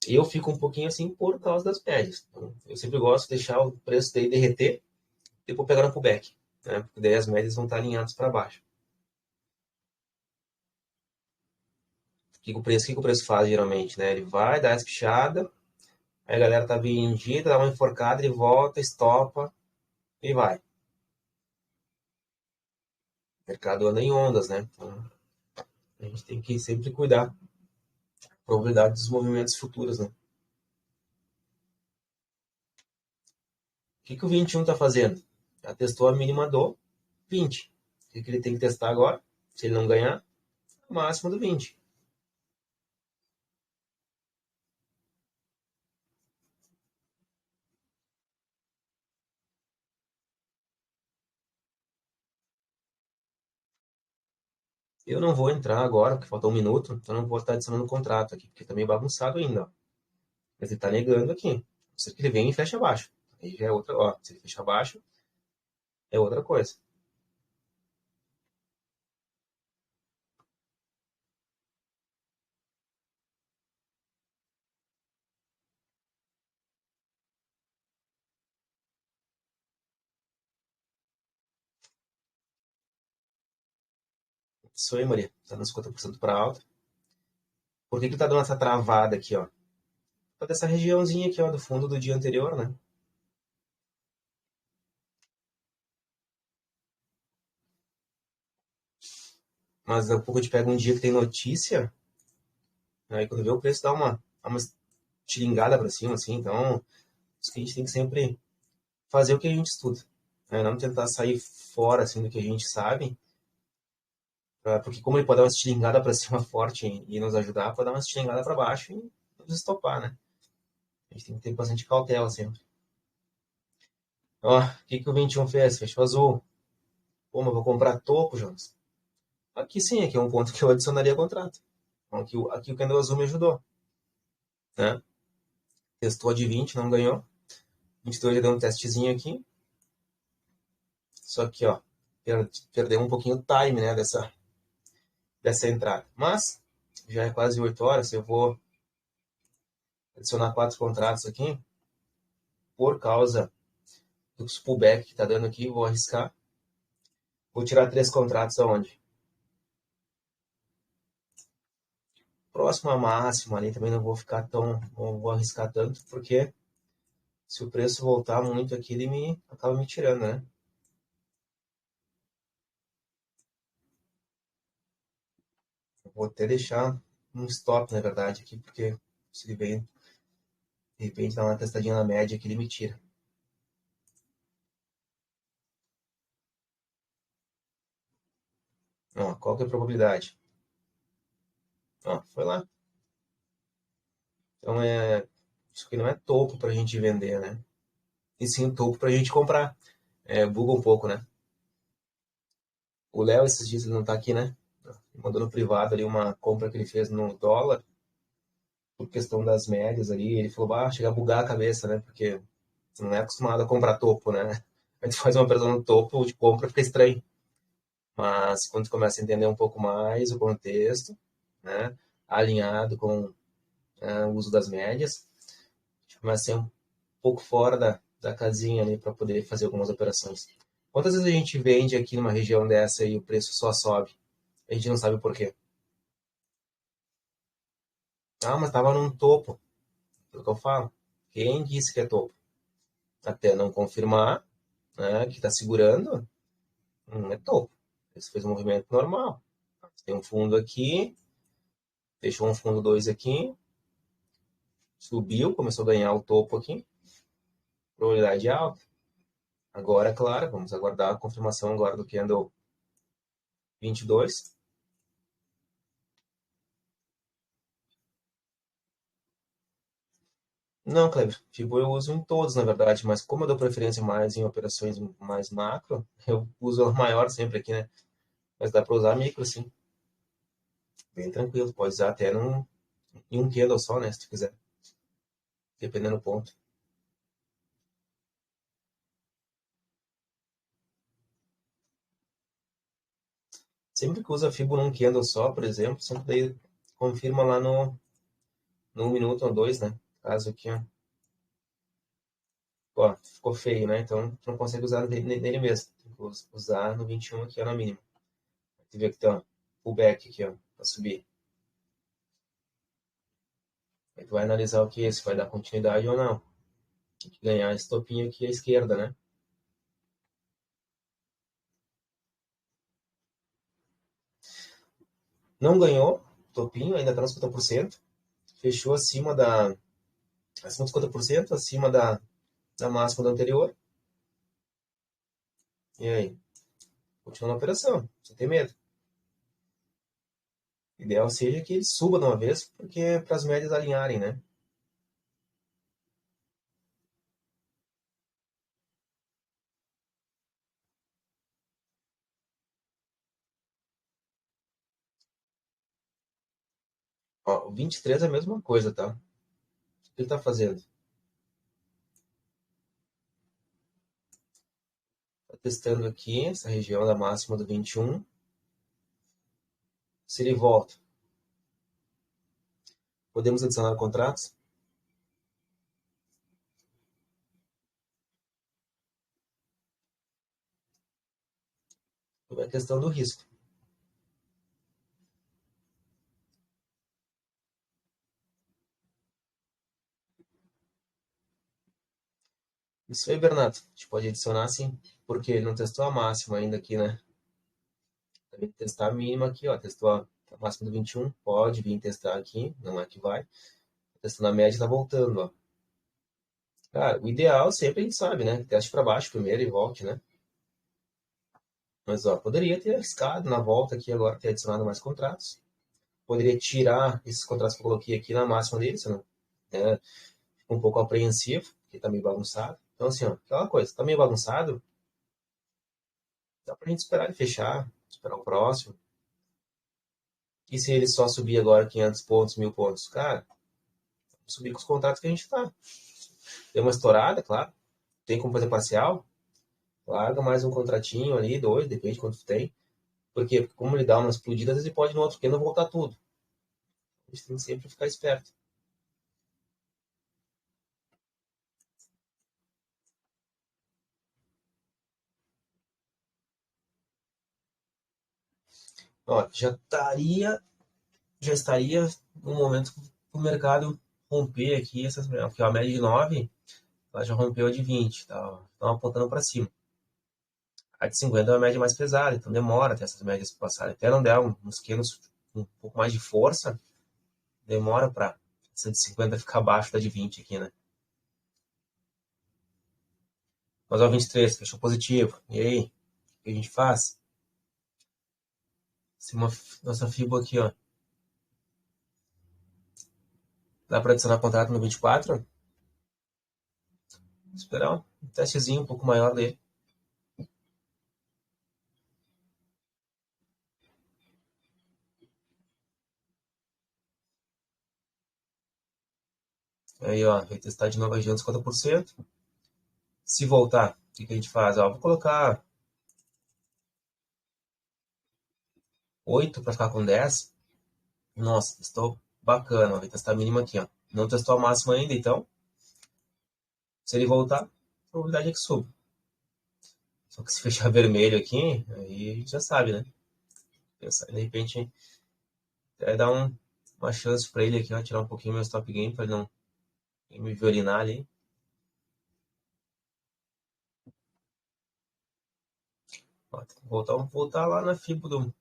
S1: Eu fico um pouquinho assim por causa das médias. Então, eu sempre gosto de deixar o preço daí derreter e depois pegar no pullback, né? Porque daí as médias vão estar alinhadas para baixo. O que o preço faz geralmente, né? Ele vai dar essa pichada, aí a galera tá vendida, dá uma enforcada, ele volta, estopa e vai. O mercado anda em ondas, né? Então, a gente tem que sempre cuidar da probabilidade dos movimentos futuros, né? O que que o 21 está fazendo? Já testou a mínima do 20. O que que ele tem que testar agora? Se ele não ganhar, a máxima do 20. Eu não vou entrar agora, porque falta um minuto, então não vou estar adicionando o contrato aqui, porque tá meio bagunçado ainda, ó. Mas ele está negando aqui. Se ele vem e fecha abaixo. Aí já é outra, ó. Se ele fecha abaixo, é outra coisa. Isso aí, Maria. Tá nos 50% para alta. Por que que tá dando essa travada aqui, ó? Tá dessa regiãozinha aqui, ó, do fundo do dia anterior, né? Mas daqui a pouco a gente pega um dia que tem notícia, aí quando vê o preço dá uma tilingada para cima, assim. Então, isso que a gente tem que sempre fazer o que a gente estuda, né? Não tentar sair fora, assim, do que a gente sabe, porque como ele pode dar uma estilingada para cima forte e nos ajudar, pode dar uma estilingada para baixo e nos estopar, né? A gente tem que ter bastante cautela sempre. Ó, o que que o 21 fez? Fechou azul. Pô, mas vou comprar topo, Jonas. Aqui sim, aqui é um ponto que eu adicionaria contrato. Então, aqui o candle azul me ajudou, né? Testou a de 20, não ganhou. 22 já deu um testezinho aqui. Só que, ó, perdeu um pouquinho o time, né, dessa entrada. Mas, já é quase 8 horas, eu vou adicionar 4 contratos aqui, por causa dos pullback que tá dando aqui, vou arriscar. Vou tirar 3 contratos aonde? Próximo à máxima ali, também não vou arriscar tanto, porque se o preço voltar muito aqui, ele acaba me tirando, né? Eu vou até deixar um stop, na verdade, aqui, porque se ele vem, de repente, dá uma testadinha na média aqui, ele me tira. Ó, qual que é a probabilidade? Ó, foi lá. Então, isso aqui não é topo para a gente vender, né? E sim topo para a gente comprar. Buga um pouco, né? O Léo, esses dias, ele não tá aqui, né? Ele mandou no privado ali uma compra que ele fez no dólar, por questão das médias ali. Ele falou, chega a bugar a cabeça, né? Porque você não é acostumado a comprar topo, né? Aí tu faz uma operação no topo de compra, fica estranho. Mas quando tu começa a entender um pouco mais o contexto, né? Alinhado com o uso das médias, a gente começa a ser um pouco fora da casinha ali para poder fazer algumas operações. Quantas vezes a gente vende aqui numa região dessa e o preço só sobe? A gente não sabe por quê. Ah, mas estava num topo. É o que eu falo. Quem disse que é topo? Até não confirmar, né, que está segurando, não é topo. Esse fez um movimento normal. Tem um fundo aqui, fechou um fundo 2 aqui, subiu, começou a ganhar o topo aqui, probabilidade alta. Agora, claro, vamos aguardar a confirmação agora do candle 22. Não, Kleber, Fibo eu uso em todos, na verdade, mas como eu dou preferência mais em operações mais macro, eu uso ela maior sempre aqui, né? Mas dá para usar micro, sim. Bem tranquilo, pode usar até em um candle só, né? Se tu quiser, dependendo do ponto. Sempre que usa Fibo num candle só, por exemplo, sempre daí confirma lá no 1 minuto ou dois, né? Caso aqui, ó, ficou feio, né? Então tu não consegue usar nele mesmo. Tem que usar no 21 aqui, ó, na mínima. Tu vê que tem, ó, pullback aqui, ó, pra subir. Aí tu vai analisar o que é, se vai dar continuidade ou não. Tem que ganhar esse topinho aqui à esquerda, né? Não ganhou topinho, ainda tá nos 50%. Fechou acima dos 50%, acima da máxima do anterior. E aí? Continua na operação, você tem medo. O ideal seja que ele suba de uma vez, porque para as médias alinharem, né? Ó, o 23 é a mesma coisa, tá? O que ele tá fazendo? Tá testando aqui essa região da máxima do 21. Se ele volta, podemos adicionar contratos? É a questão do risco. Isso aí, Bernardo. A gente pode adicionar sim, porque ele não testou a máxima ainda aqui, né? Também testar a mínima aqui, ó. Testou a máxima do 21. Pode vir testar aqui, não é que vai. Testando a média, tá voltando, ó. Cara, o ideal sempre a gente sabe, né? Teste para baixo primeiro e volte, né? Mas, ó, poderia ter arriscado na volta aqui agora, ter adicionado mais contratos. Poderia tirar esses contratos que eu coloquei aqui na máxima deles, né? É, fico um pouco apreensivo, porque tá meio bagunçado. Então, assim, ó, aquela coisa, tá meio bagunçado, dá pra gente esperar ele fechar, esperar o próximo. E se ele só subir agora 500 pontos, 1000 pontos? Cara, subir com os contratos que a gente tá. Deu uma estourada, claro. Tem como fazer parcial? Larga mais um contratinho ali, dois, depende de quanto tem. Por quê? Porque como ele dá umas explodidas, ele pode no outro candle voltar tudo. A gente tem que sempre ficar esperto. Ó, já estaria no momento que o mercado romper aqui, porque a média de 9 ela já rompeu a de 20, tá? Estão apontando para cima. A de 50 é a média mais pesada, então demora até essas médias passarem. Até não der uns quilos com um pouco mais de força, demora para essa de 50 ficar abaixo da de 20 aqui, né? Mas ó, 23, fechou positivo. E aí, o que a gente faz? Se nossa FIBO aqui, ó, dá para adicionar contrato no 24? Esperar um testezinho um pouco maior dele. Aí, ó, vai testar de novo a região dos 50%. Se voltar, o que a gente faz? Ó, vou colocar 8 para ficar com 10. Nossa, testou bacana. Vai testar a mínima aqui, ó. Não testou a máxima ainda, então, se ele voltar, a probabilidade é que suba. Só que se fechar vermelho aqui, aí a gente já sabe, né? Pensar, de repente, vai dar uma chance para ele aqui, ó, tirar um pouquinho meu stop game para ele não me violinar ali. Ó, voltar lá na FIBO do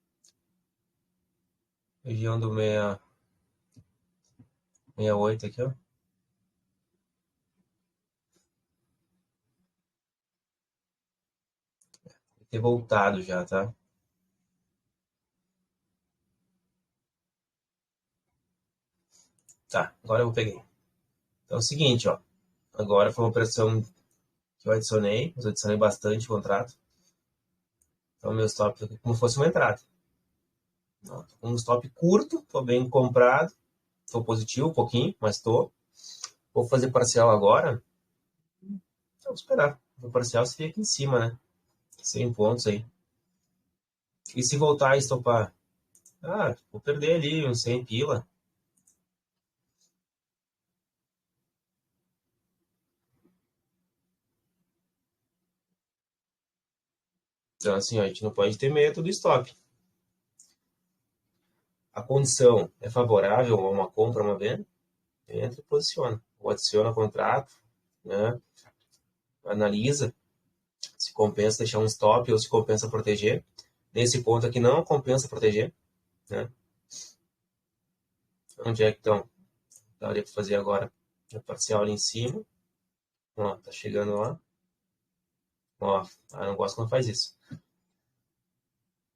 S1: região do 68 aqui, ó. Ter voltado já, tá? Tá, agora eu peguei. Então é o seguinte, ó. Agora foi uma operação que eu adicionei, mas eu adicionei bastante o contrato. Então meu stop é como se fosse uma entrada. Ó, tô com um stop curto, tô bem comprado, tô positivo um pouquinho, mas tô. Vou fazer parcial agora. Vamos esperar. O parcial seria aqui em cima, né? 100 pontos aí. E se voltar a estopar? Ah, vou perder ali uns 100 pila. Então, assim, ó, a gente não pode ter medo do stop. A condição é favorável a uma compra, uma venda, entra e posiciona. Ou adiciona contrato, né? Analisa se compensa deixar um stop ou se compensa proteger. Nesse ponto aqui não compensa proteger, né? Onde é que estão? Daria para fazer agora a parcial ali em cima. Ó, tá chegando lá. Ó, não gosto quando faz isso.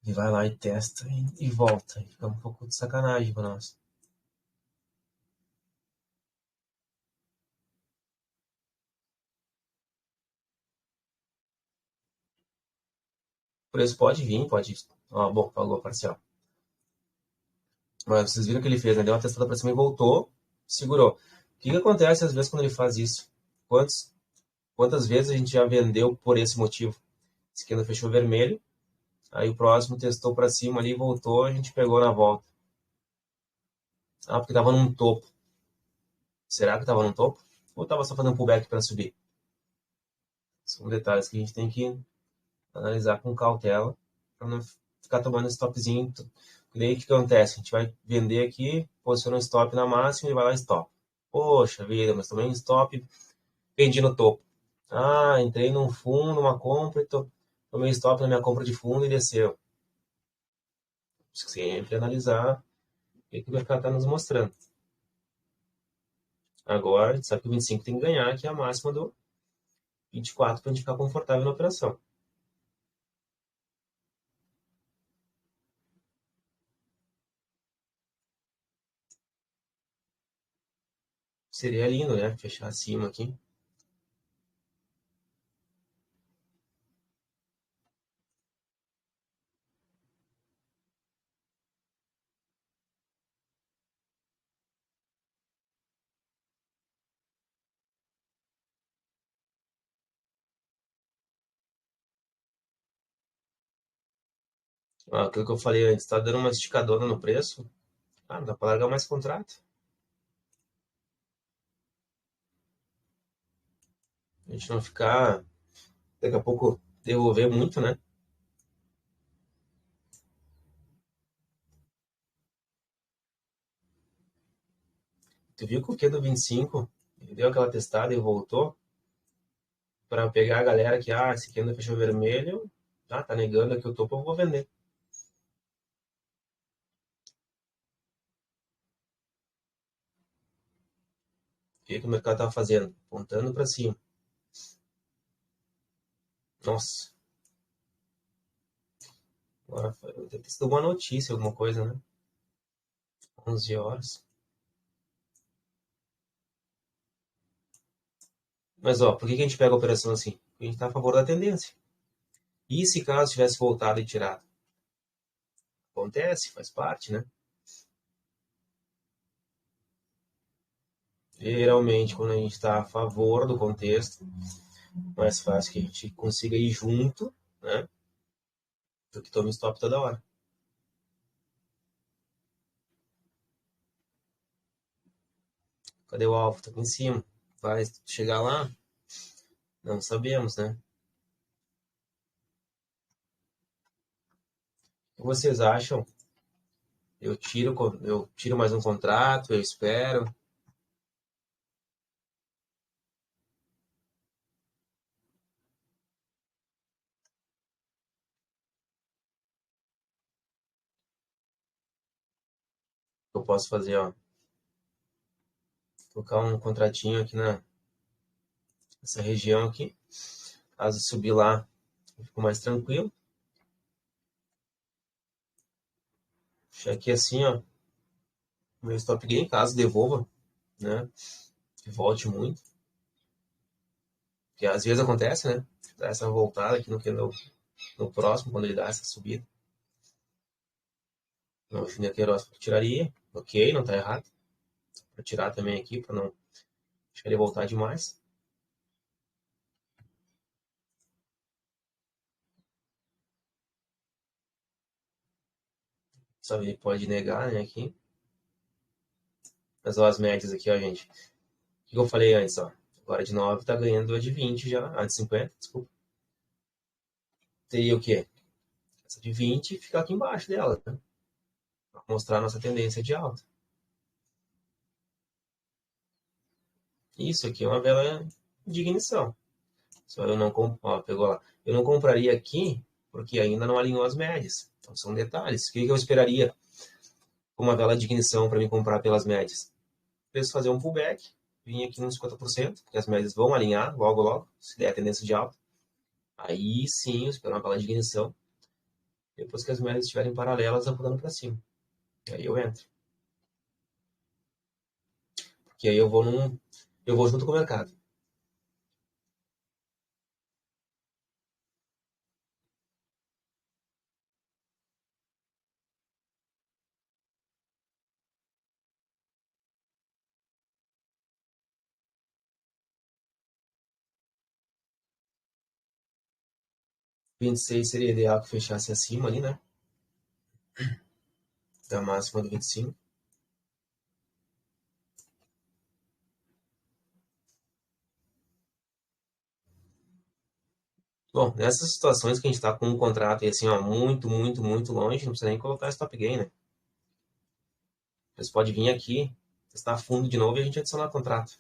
S1: E vai lá e testa e volta. E fica um pouco de sacanagem para nós. O preço pode vir, pode. Ó, bom, pagou a parcial. Mas vocês viram que ele fez, né? Deu uma testada para cima e voltou, segurou. O que que acontece às vezes quando ele faz isso? Quantas vezes a gente já vendeu por esse motivo? Esse aqui fechou vermelho, aí o próximo testou para cima ali, voltou, a gente pegou na volta. Ah, porque tava num topo. Será que tava num topo? Ou tava só fazendo pullback para subir? São detalhes que a gente tem que analisar com cautela para não ficar tomando stopzinho. E daí o que acontece? A gente vai vender aqui, posiciona um stop na máxima e vai lá e stop. Poxa vida, mas também stop, vendi no topo. Ah, entrei num fundo, uma compra, e tomei stop na minha compra de fundo e desceu. Sempre analisar o que o mercado está nos mostrando. Agora, a gente sabe que o 25 tem que ganhar, que é a máxima do 24 para a gente ficar confortável na operação. Seria lindo, né? Fechar acima aqui. Ah, aquilo que eu falei antes, está dando uma esticadona no preço. Ah, dá para largar mais contrato. A gente não ficar, daqui a pouco, devolver muito, né? Tu viu que o Q do 25, ele deu aquela testada e voltou para pegar a galera que, esse aqui ainda fechou vermelho, tá negando aqui o topo, eu vou vender. O que o mercado tá fazendo? Apontando para cima. Nossa, agora deve ter sido uma notícia, alguma coisa, né? 11 horas. Mas, ó, por que a gente pega a operação assim? Porque a gente tá a favor da tendência. E se caso tivesse voltado e tirado? Acontece, faz parte, né? Geralmente, quando a gente está a favor do contexto, mais fácil que a gente consiga ir junto, né? Do que tome stop toda hora. Cadê o alvo? Tá aqui em cima. Vai chegar lá? Não sabemos, né? O que vocês acham? Eu tiro mais um contrato, eu espero. Eu posso fazer, ó, colocar um contratinho aqui nessa região aqui. Caso subir lá, eu fico mais tranquilo. Deixa aqui assim, ó, meu stop gain, caso devolva, né? que volte muito. Porque às vezes acontece, né? Dá essa voltada aqui no próximo, quando ele dá essa subida. Não, o Chinequeiroz tiraria. Ok, não tá errado. Vou tirar também aqui, para não deixar ele voltar demais. Só ele pode negar, né, aqui. Mas ó, as médias aqui, ó, gente. O que eu falei antes, ó. Agora de 9 tá ganhando a de 20 já. A de 50, desculpa. Teria o quê? Essa de 20 ficar aqui embaixo dela, né? Pra mostrar a nossa tendência de alta. Isso aqui é uma vela de ignição. Só eu não ó, pegou lá. Eu não compraria aqui porque ainda não alinhou as médias. Então são detalhes. O que eu esperaria com uma vela de ignição para me comprar pelas médias? Preço fazer um pullback, vir aqui uns 50%, porque as médias vão alinhar logo, logo, se der a tendência de alta. Aí sim, eu espero uma vela de ignição. Depois que as médias estiverem paralelas, apontando para cima. Aí eu entro. Porque aí eu vou junto com o mercado. Vinte e seis seria ideal que fechasse acima ali, né? Da máxima do 25. Bom, nessas situações que a gente está com um contrato aí, assim, ó, muito, muito, muito longe, não precisa nem colocar stop gain, né? Você pode vir aqui, testar fundo de novo e a gente adicionar o contrato.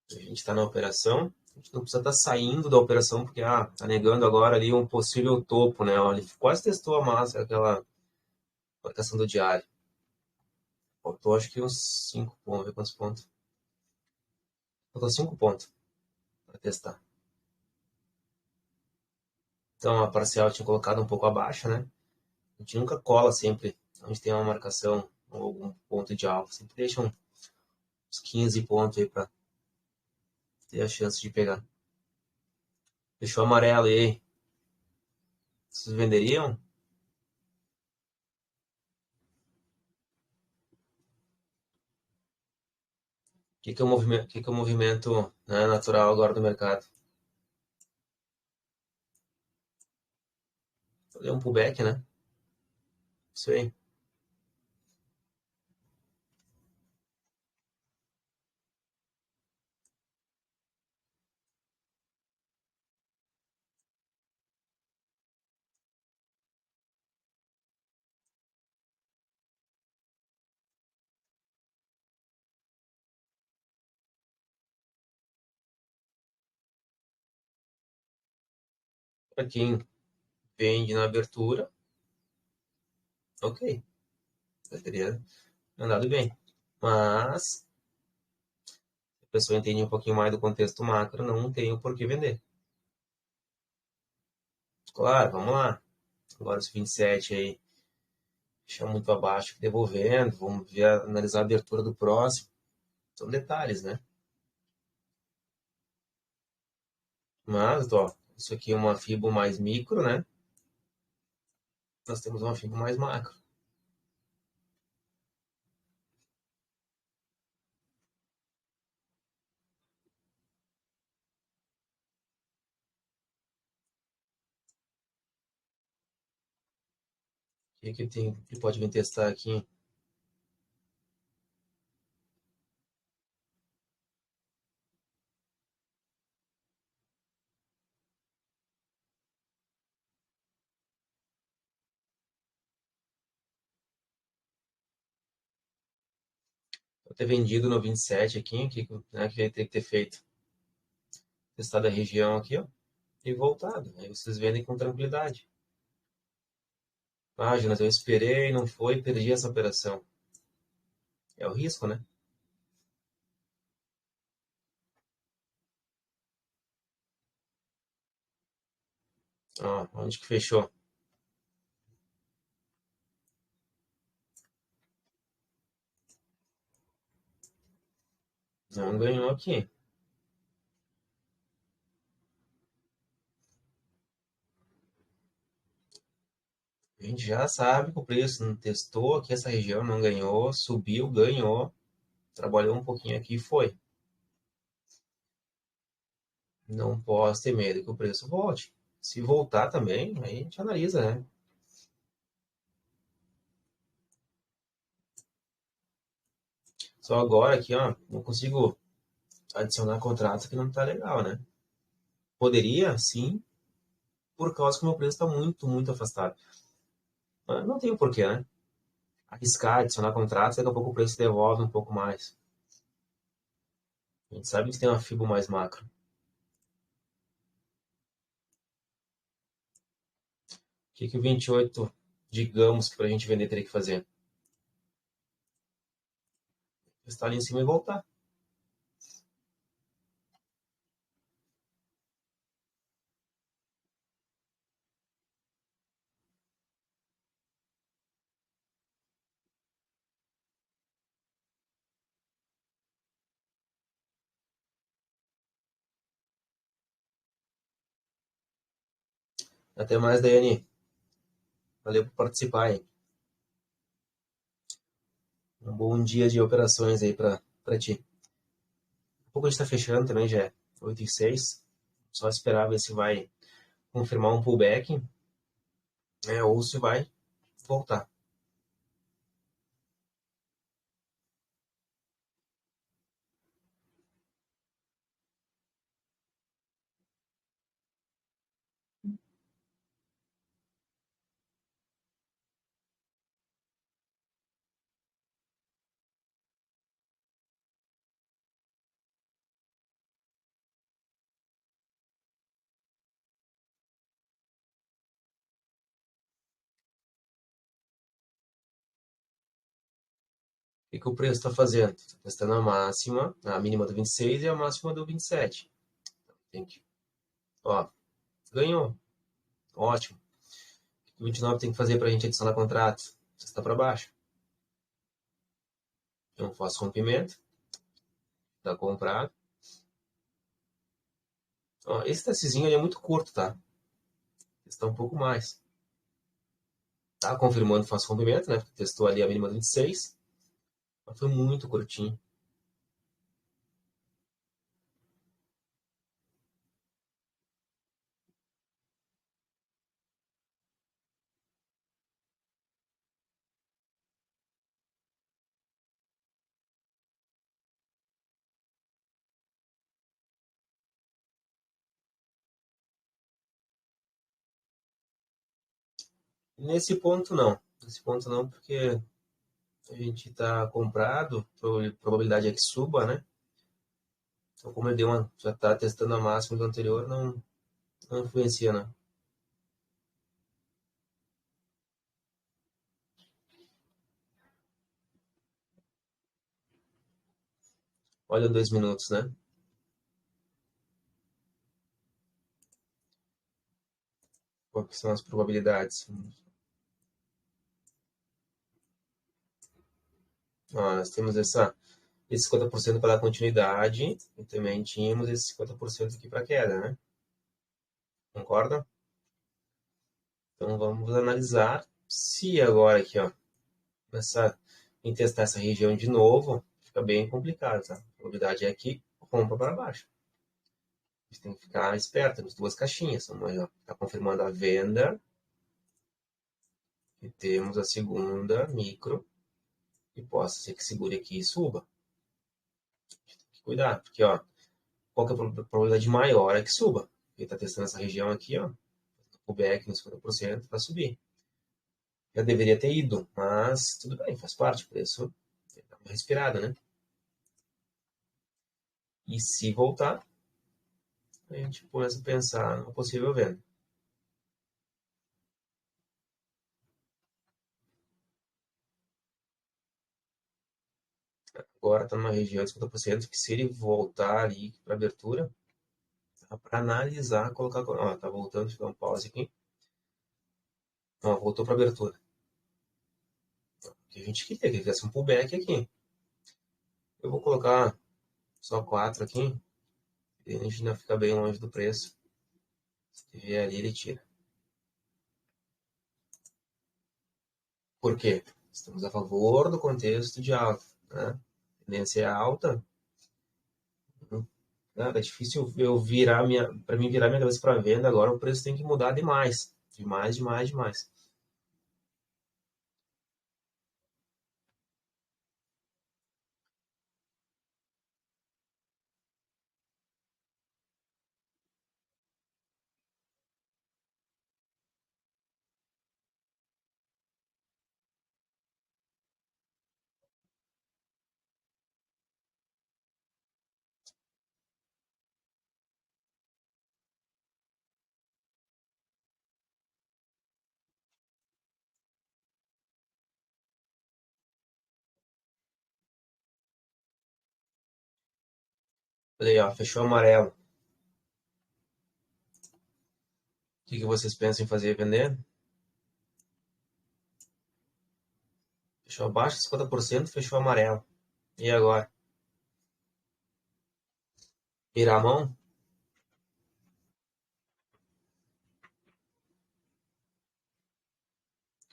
S1: A gente está na operação, a gente não precisa estar saindo da operação porque, tá negando agora ali um possível topo, né? Olha, ele quase testou a massa, aquela marcação do diário. Faltou acho que uns 5 pontos, vamos ver quantos pontos. Faltou 5 pontos para testar. Então a parcial tinha colocado um pouco abaixo, né? A gente nunca cola sempre onde tem uma marcação ou algum ponto de alvo. Sempre deixa uns 15 pontos aí para ter a chance de pegar. Fechou amarelo aí. Vocês venderiam? Que é o movimento, né, natural agora do mercado? Fazer um pullback, né? Isso aí. Para quem vende na abertura, ok. Já teria andado bem. Mas, se a pessoa entende um pouquinho mais do contexto macro, não tem o porquê vender. Claro, vamos lá. Agora os 27 aí, deixa muito abaixo, devolvendo. Vamos ver, analisar a abertura do próximo. São detalhes, né? Mas, ó, isso aqui é uma fibra mais micro, né? Nós temos uma fibra mais macro. O que que tem, que pode vir testar aqui? Eu ter vendido no 27 aqui, né, que tem que ter feito. Testado a região aqui, ó, e voltado. Aí vocês vendem com tranquilidade. Ah, Jonas, eu esperei, não foi, perdi essa operação. É o risco, né? Ó, onde que fechou? Não ganhou aqui. A gente já sabe que o preço não testou aqui essa região, não ganhou, subiu, ganhou, trabalhou um pouquinho aqui e foi. Não posso ter medo que o preço volte. Se voltar também, aí a gente analisa, né? Só agora aqui, ó, não consigo adicionar contratos que não tá legal, né? Poderia, sim, por causa que o meu preço está muito, muito afastado. Mas não tem porquê, né? Arriscar, adicionar contratos, daqui a pouco o preço devolve um pouco mais. A gente sabe que tem uma FIBO mais macro. O que que o 28, digamos que para a gente vender, teria que fazer? Estar ali em cima e voltar. Até mais, Daiane. Valeu por participar, hein? Um bom dia de operações aí para ti. Um pouco a gente está fechando também, já é 8h06. Só esperar ver se vai confirmar um pullback, né, ou se vai voltar. O que que o preço está fazendo? Está testando a máxima, a mínima do 26 e a máxima do 27. Tem que, ó, ganhou. Ótimo. O que o 29 tem que fazer para a gente adicionar contrato? Está para baixo. Eu não faço rompimento. Está comprado. Ó, esse testezinho é muito curto, tá? Está um pouco mais. Tá confirmando que faço rompimento, né? Porque testou ali a mínima do 26. Mas foi muito curtinho. Nesse ponto, não. Nesse ponto, não, porque a gente está comprado, a probabilidade é que suba, né? Então, como ele deu uma, já está testando a máxima do anterior, não influencia, não. Olha 2 minutos, né? Quais são as probabilidades? Ó, nós temos esse 50% para dar continuidade e também tínhamos esse 50% aqui para queda, né? Concorda? Então vamos analisar se agora aqui, ó, começar em testar essa região de novo, fica bem complicado, tá? A probabilidade é que rompa para baixo. A gente tem que ficar esperto nas duas caixinhas. Uma está confirmando a venda e temos a segunda micro que possa ser que segure aqui e suba. Tem que cuidar, porque ó, qual que é a probabilidade maior é que suba. Ele está testando essa região aqui, ó, o back nos 50% para subir. Já deveria ter ido, mas tudo bem, faz parte, o preço dá uma respirada, né? E se voltar, a gente começa a pensar no possível venda. Agora está numa região de 50%, que se ele voltar ali para abertura, Para analisar, colocar. Ó, tá voltando, deixa eu dar um pause aqui. Ó, voltou para abertura. O que a gente queria, que fizesse um pullback aqui. Eu vou colocar só 4 aqui. E a gente ainda fica bem longe do preço. Se vier ali, ele tira. Por quê? Estamos a favor do contexto de alta, né? Tendência é alta. É difícil eu virar para mim virar minha cabeça para venda agora, o preço tem que mudar demais, demais, demais, demais. Falei, ó, fechou amarelo. O que que vocês pensam em fazer? Vender? Fechou abaixo de 50%, fechou amarelo. E agora? Virar a mão?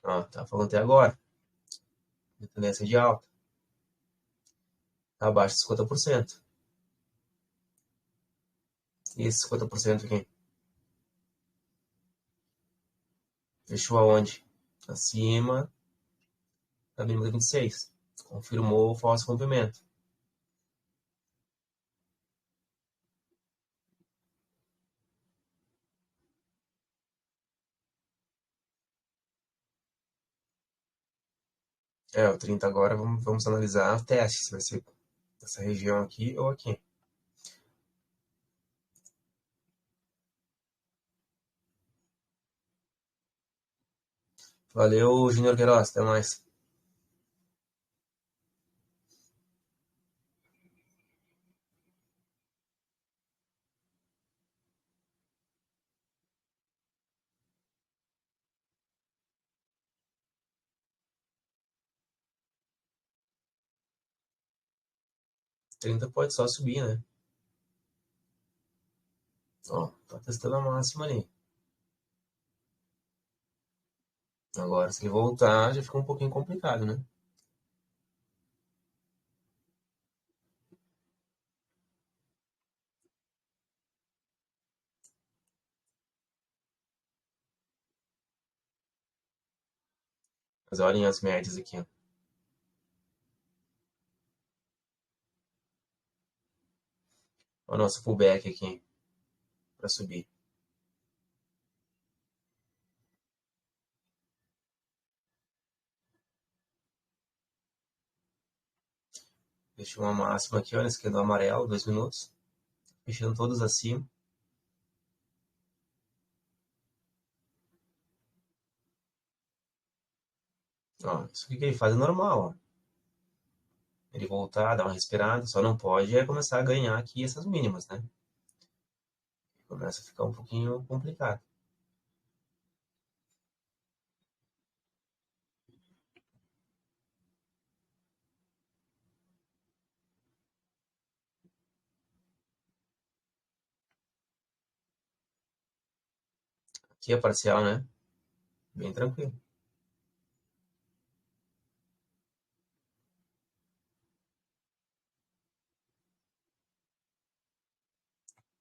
S1: Ó, tá falando até agora. Tendência de alta. Tá abaixo de 50%. E esse 50% aqui? Fechou aonde? Acima da mínima de 26. Confirmou o falso rompimento. É, o 30 agora, vamos analisar o teste, se vai ser essa região aqui ou aqui. Valeu, Júnior Queiroz, até mais. Trinta pode só subir, né? Ó, tá testando a máxima ali. Agora, se ele voltar, já fica um pouquinho complicado, né? Mas olhem as médias aqui, ó. Olha o nosso pullback aqui, para subir. Deixa uma máxima aqui, olha, esquerdo amarelo, 2 minutos. Fechando todos acima. Ó, isso aqui que ele faz é normal, ó. Ele voltar, dar uma respirada, só não pode é começar a ganhar aqui essas mínimas, né? Começa a ficar um pouquinho complicado. Aqui é parcial, né? Bem tranquilo.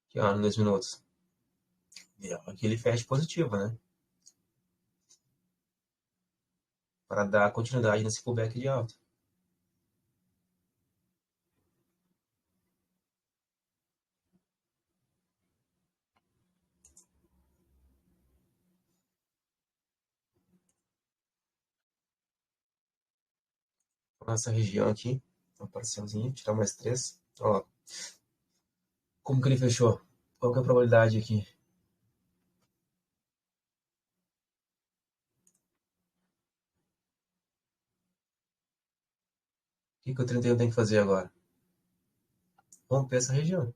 S1: Aqui, ó, no 2 minutos. E, ó, aqui ele fecha positivo, né? Para dar continuidade nesse pullback de alta. Nossa região aqui, uma parcialzinha, tirar mais 3. Ó, como que ele fechou? Qual que é a probabilidade aqui? O que o 31 tem que fazer agora? Romper essa região.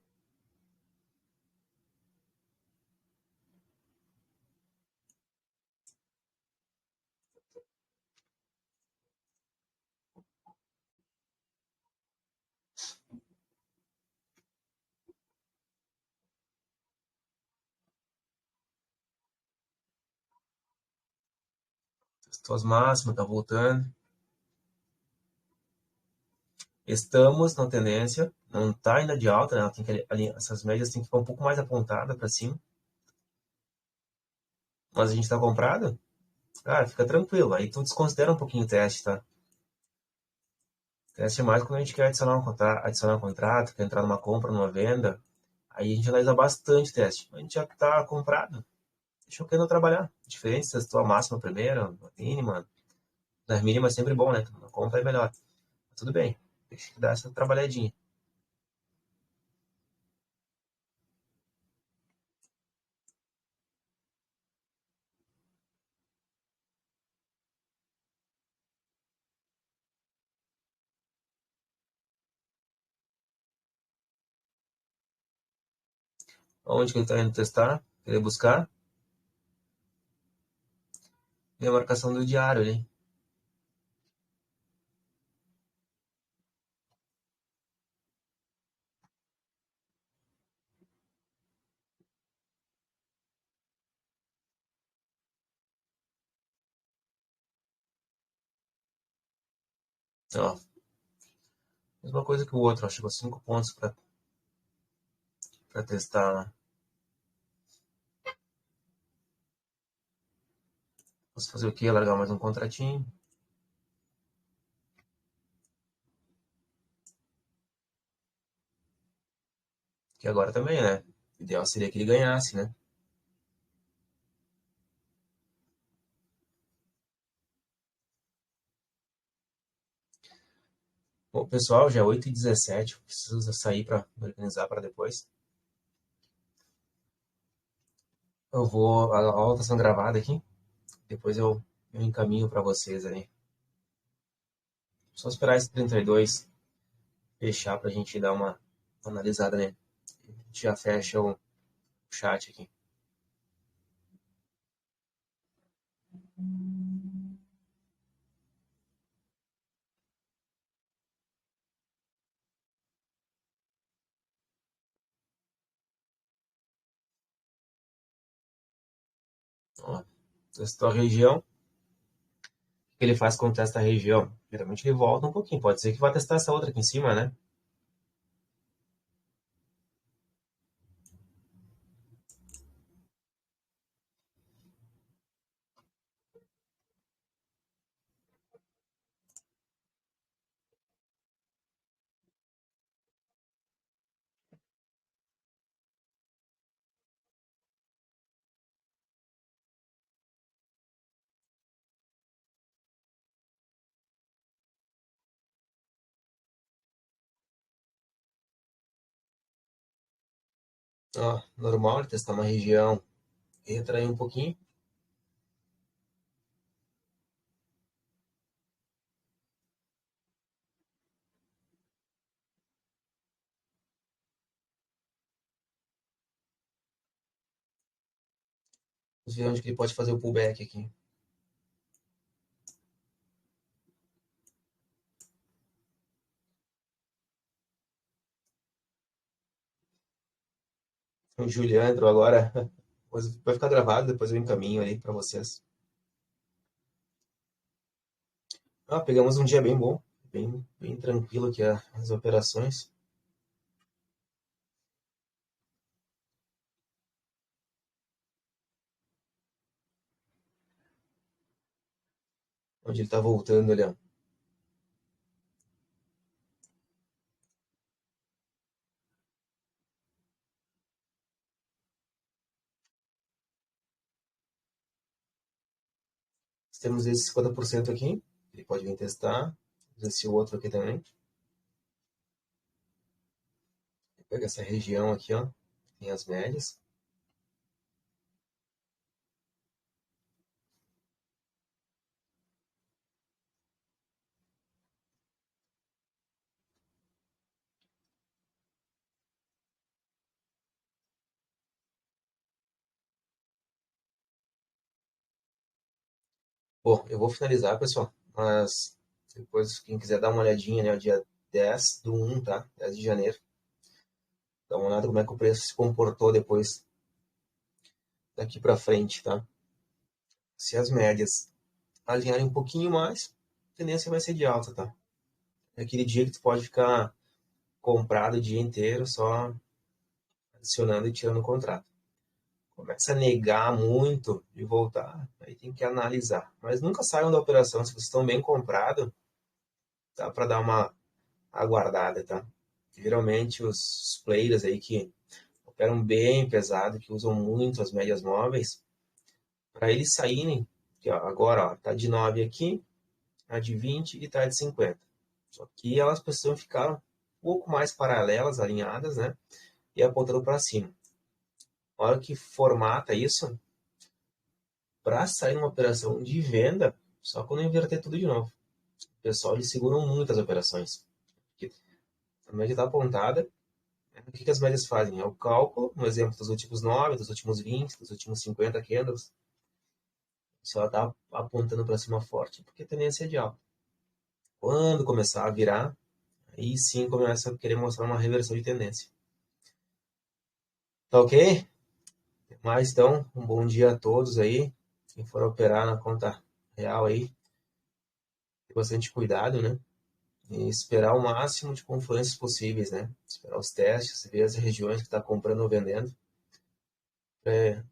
S1: Testou as máximas, tá voltando. Estamos na tendência, não tá ainda de alta, né? Tem que, essas médias tem que ficar um pouco mais apontada para cima. Mas a gente tá comprado? Cara, fica tranquilo. Aí tu desconsidera um pouquinho o teste, tá? Teste é mais quando a gente quer adicionar um contrato, quer entrar numa compra, numa venda. Aí a gente analisa bastante teste. A gente já tá comprado. Deixa eu querer trabalhar. Diferente se testou a máxima primeiro, a mínima. Na mínima é sempre bom, né? Na compra é melhor. Tudo bem. Deixa eu dar essa trabalhadinha. Onde que ele tá indo testar? Querer buscar? E a marcação do diário ali. Ó, mesma coisa que o outro. Ó, chegou 5 pontos para testar. Posso fazer o quê? Largar mais um contratinho. Que agora também, né? O ideal seria que ele ganhasse, né? Bom, pessoal, já é 8h17. Preciso sair para organizar para depois. A aula está sendo gravada aqui. Depois eu encaminho para vocês aí. Só esperar esse 32 fechar para a gente dar uma analisada, né? A gente já fecha o chat aqui. Ó, testou a região. O que ele faz quando testa a região? Geralmente ele volta um pouquinho. Pode ser que vá testar essa outra aqui em cima, né? Ó, normal ele testar uma região, retrair um pouquinho. Vamos ver onde que ele pode fazer o pullback aqui. O Juliandro agora. Vai ficar gravado, depois eu encaminho aí para vocês. Ah, pegamos um dia bem bom, bem tranquilo aqui as operações. Onde ele tá voltando ali, ó. Temos esse 50% aqui, ele pode vir testar. Esse outro aqui também. Pega essa região aqui, ó. Tem as médias. Bom, eu vou finalizar, pessoal. Mas depois, quem quiser dar uma olhadinha, né? O dia 10/1, tá? 10 de janeiro. Dá uma olhada como é que o preço se comportou depois daqui para frente, tá? Se as médias alinharem um pouquinho mais, a tendência vai ser de alta, tá? É aquele dia que tu pode ficar comprado o dia inteiro, só adicionando e tirando o contrato. Começa a negar muito e voltar, aí tem que analisar. Mas nunca saiam da operação, se vocês estão bem comprados, dá para dar uma aguardada, tá? Geralmente os players aí que operam bem pesado, que usam muito as médias móveis, para eles saírem, que ó, agora ó, tá de 9 aqui, tá de 20 e tá de 50. Só que elas precisam ficar um pouco mais paralelas, alinhadas, né? E apontando para cima. Na hora que formata isso, para sair uma operação de venda, só quando inverter tudo de novo. O pessoal, eles seguram muito as operações. Porque a média está apontada. Né? O que, que as médias fazem? É o cálculo, um exemplo dos últimos 9, dos últimos 20, dos últimos 50 candles. Só está apontando para cima forte, porque a tendência é de alta. Quando começar a virar, aí sim começa a querer mostrar uma reversão de tendência. Tá ok? Mas então, um bom dia a todos aí. Quem for operar na conta real aí, ter bastante cuidado, né? E esperar o máximo de confluências possíveis, né? Esperar os testes, ver as regiões que está comprando ou vendendo, para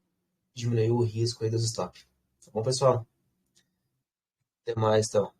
S1: diminuir o risco aí dos stop. Tá bom, pessoal? Até mais, então.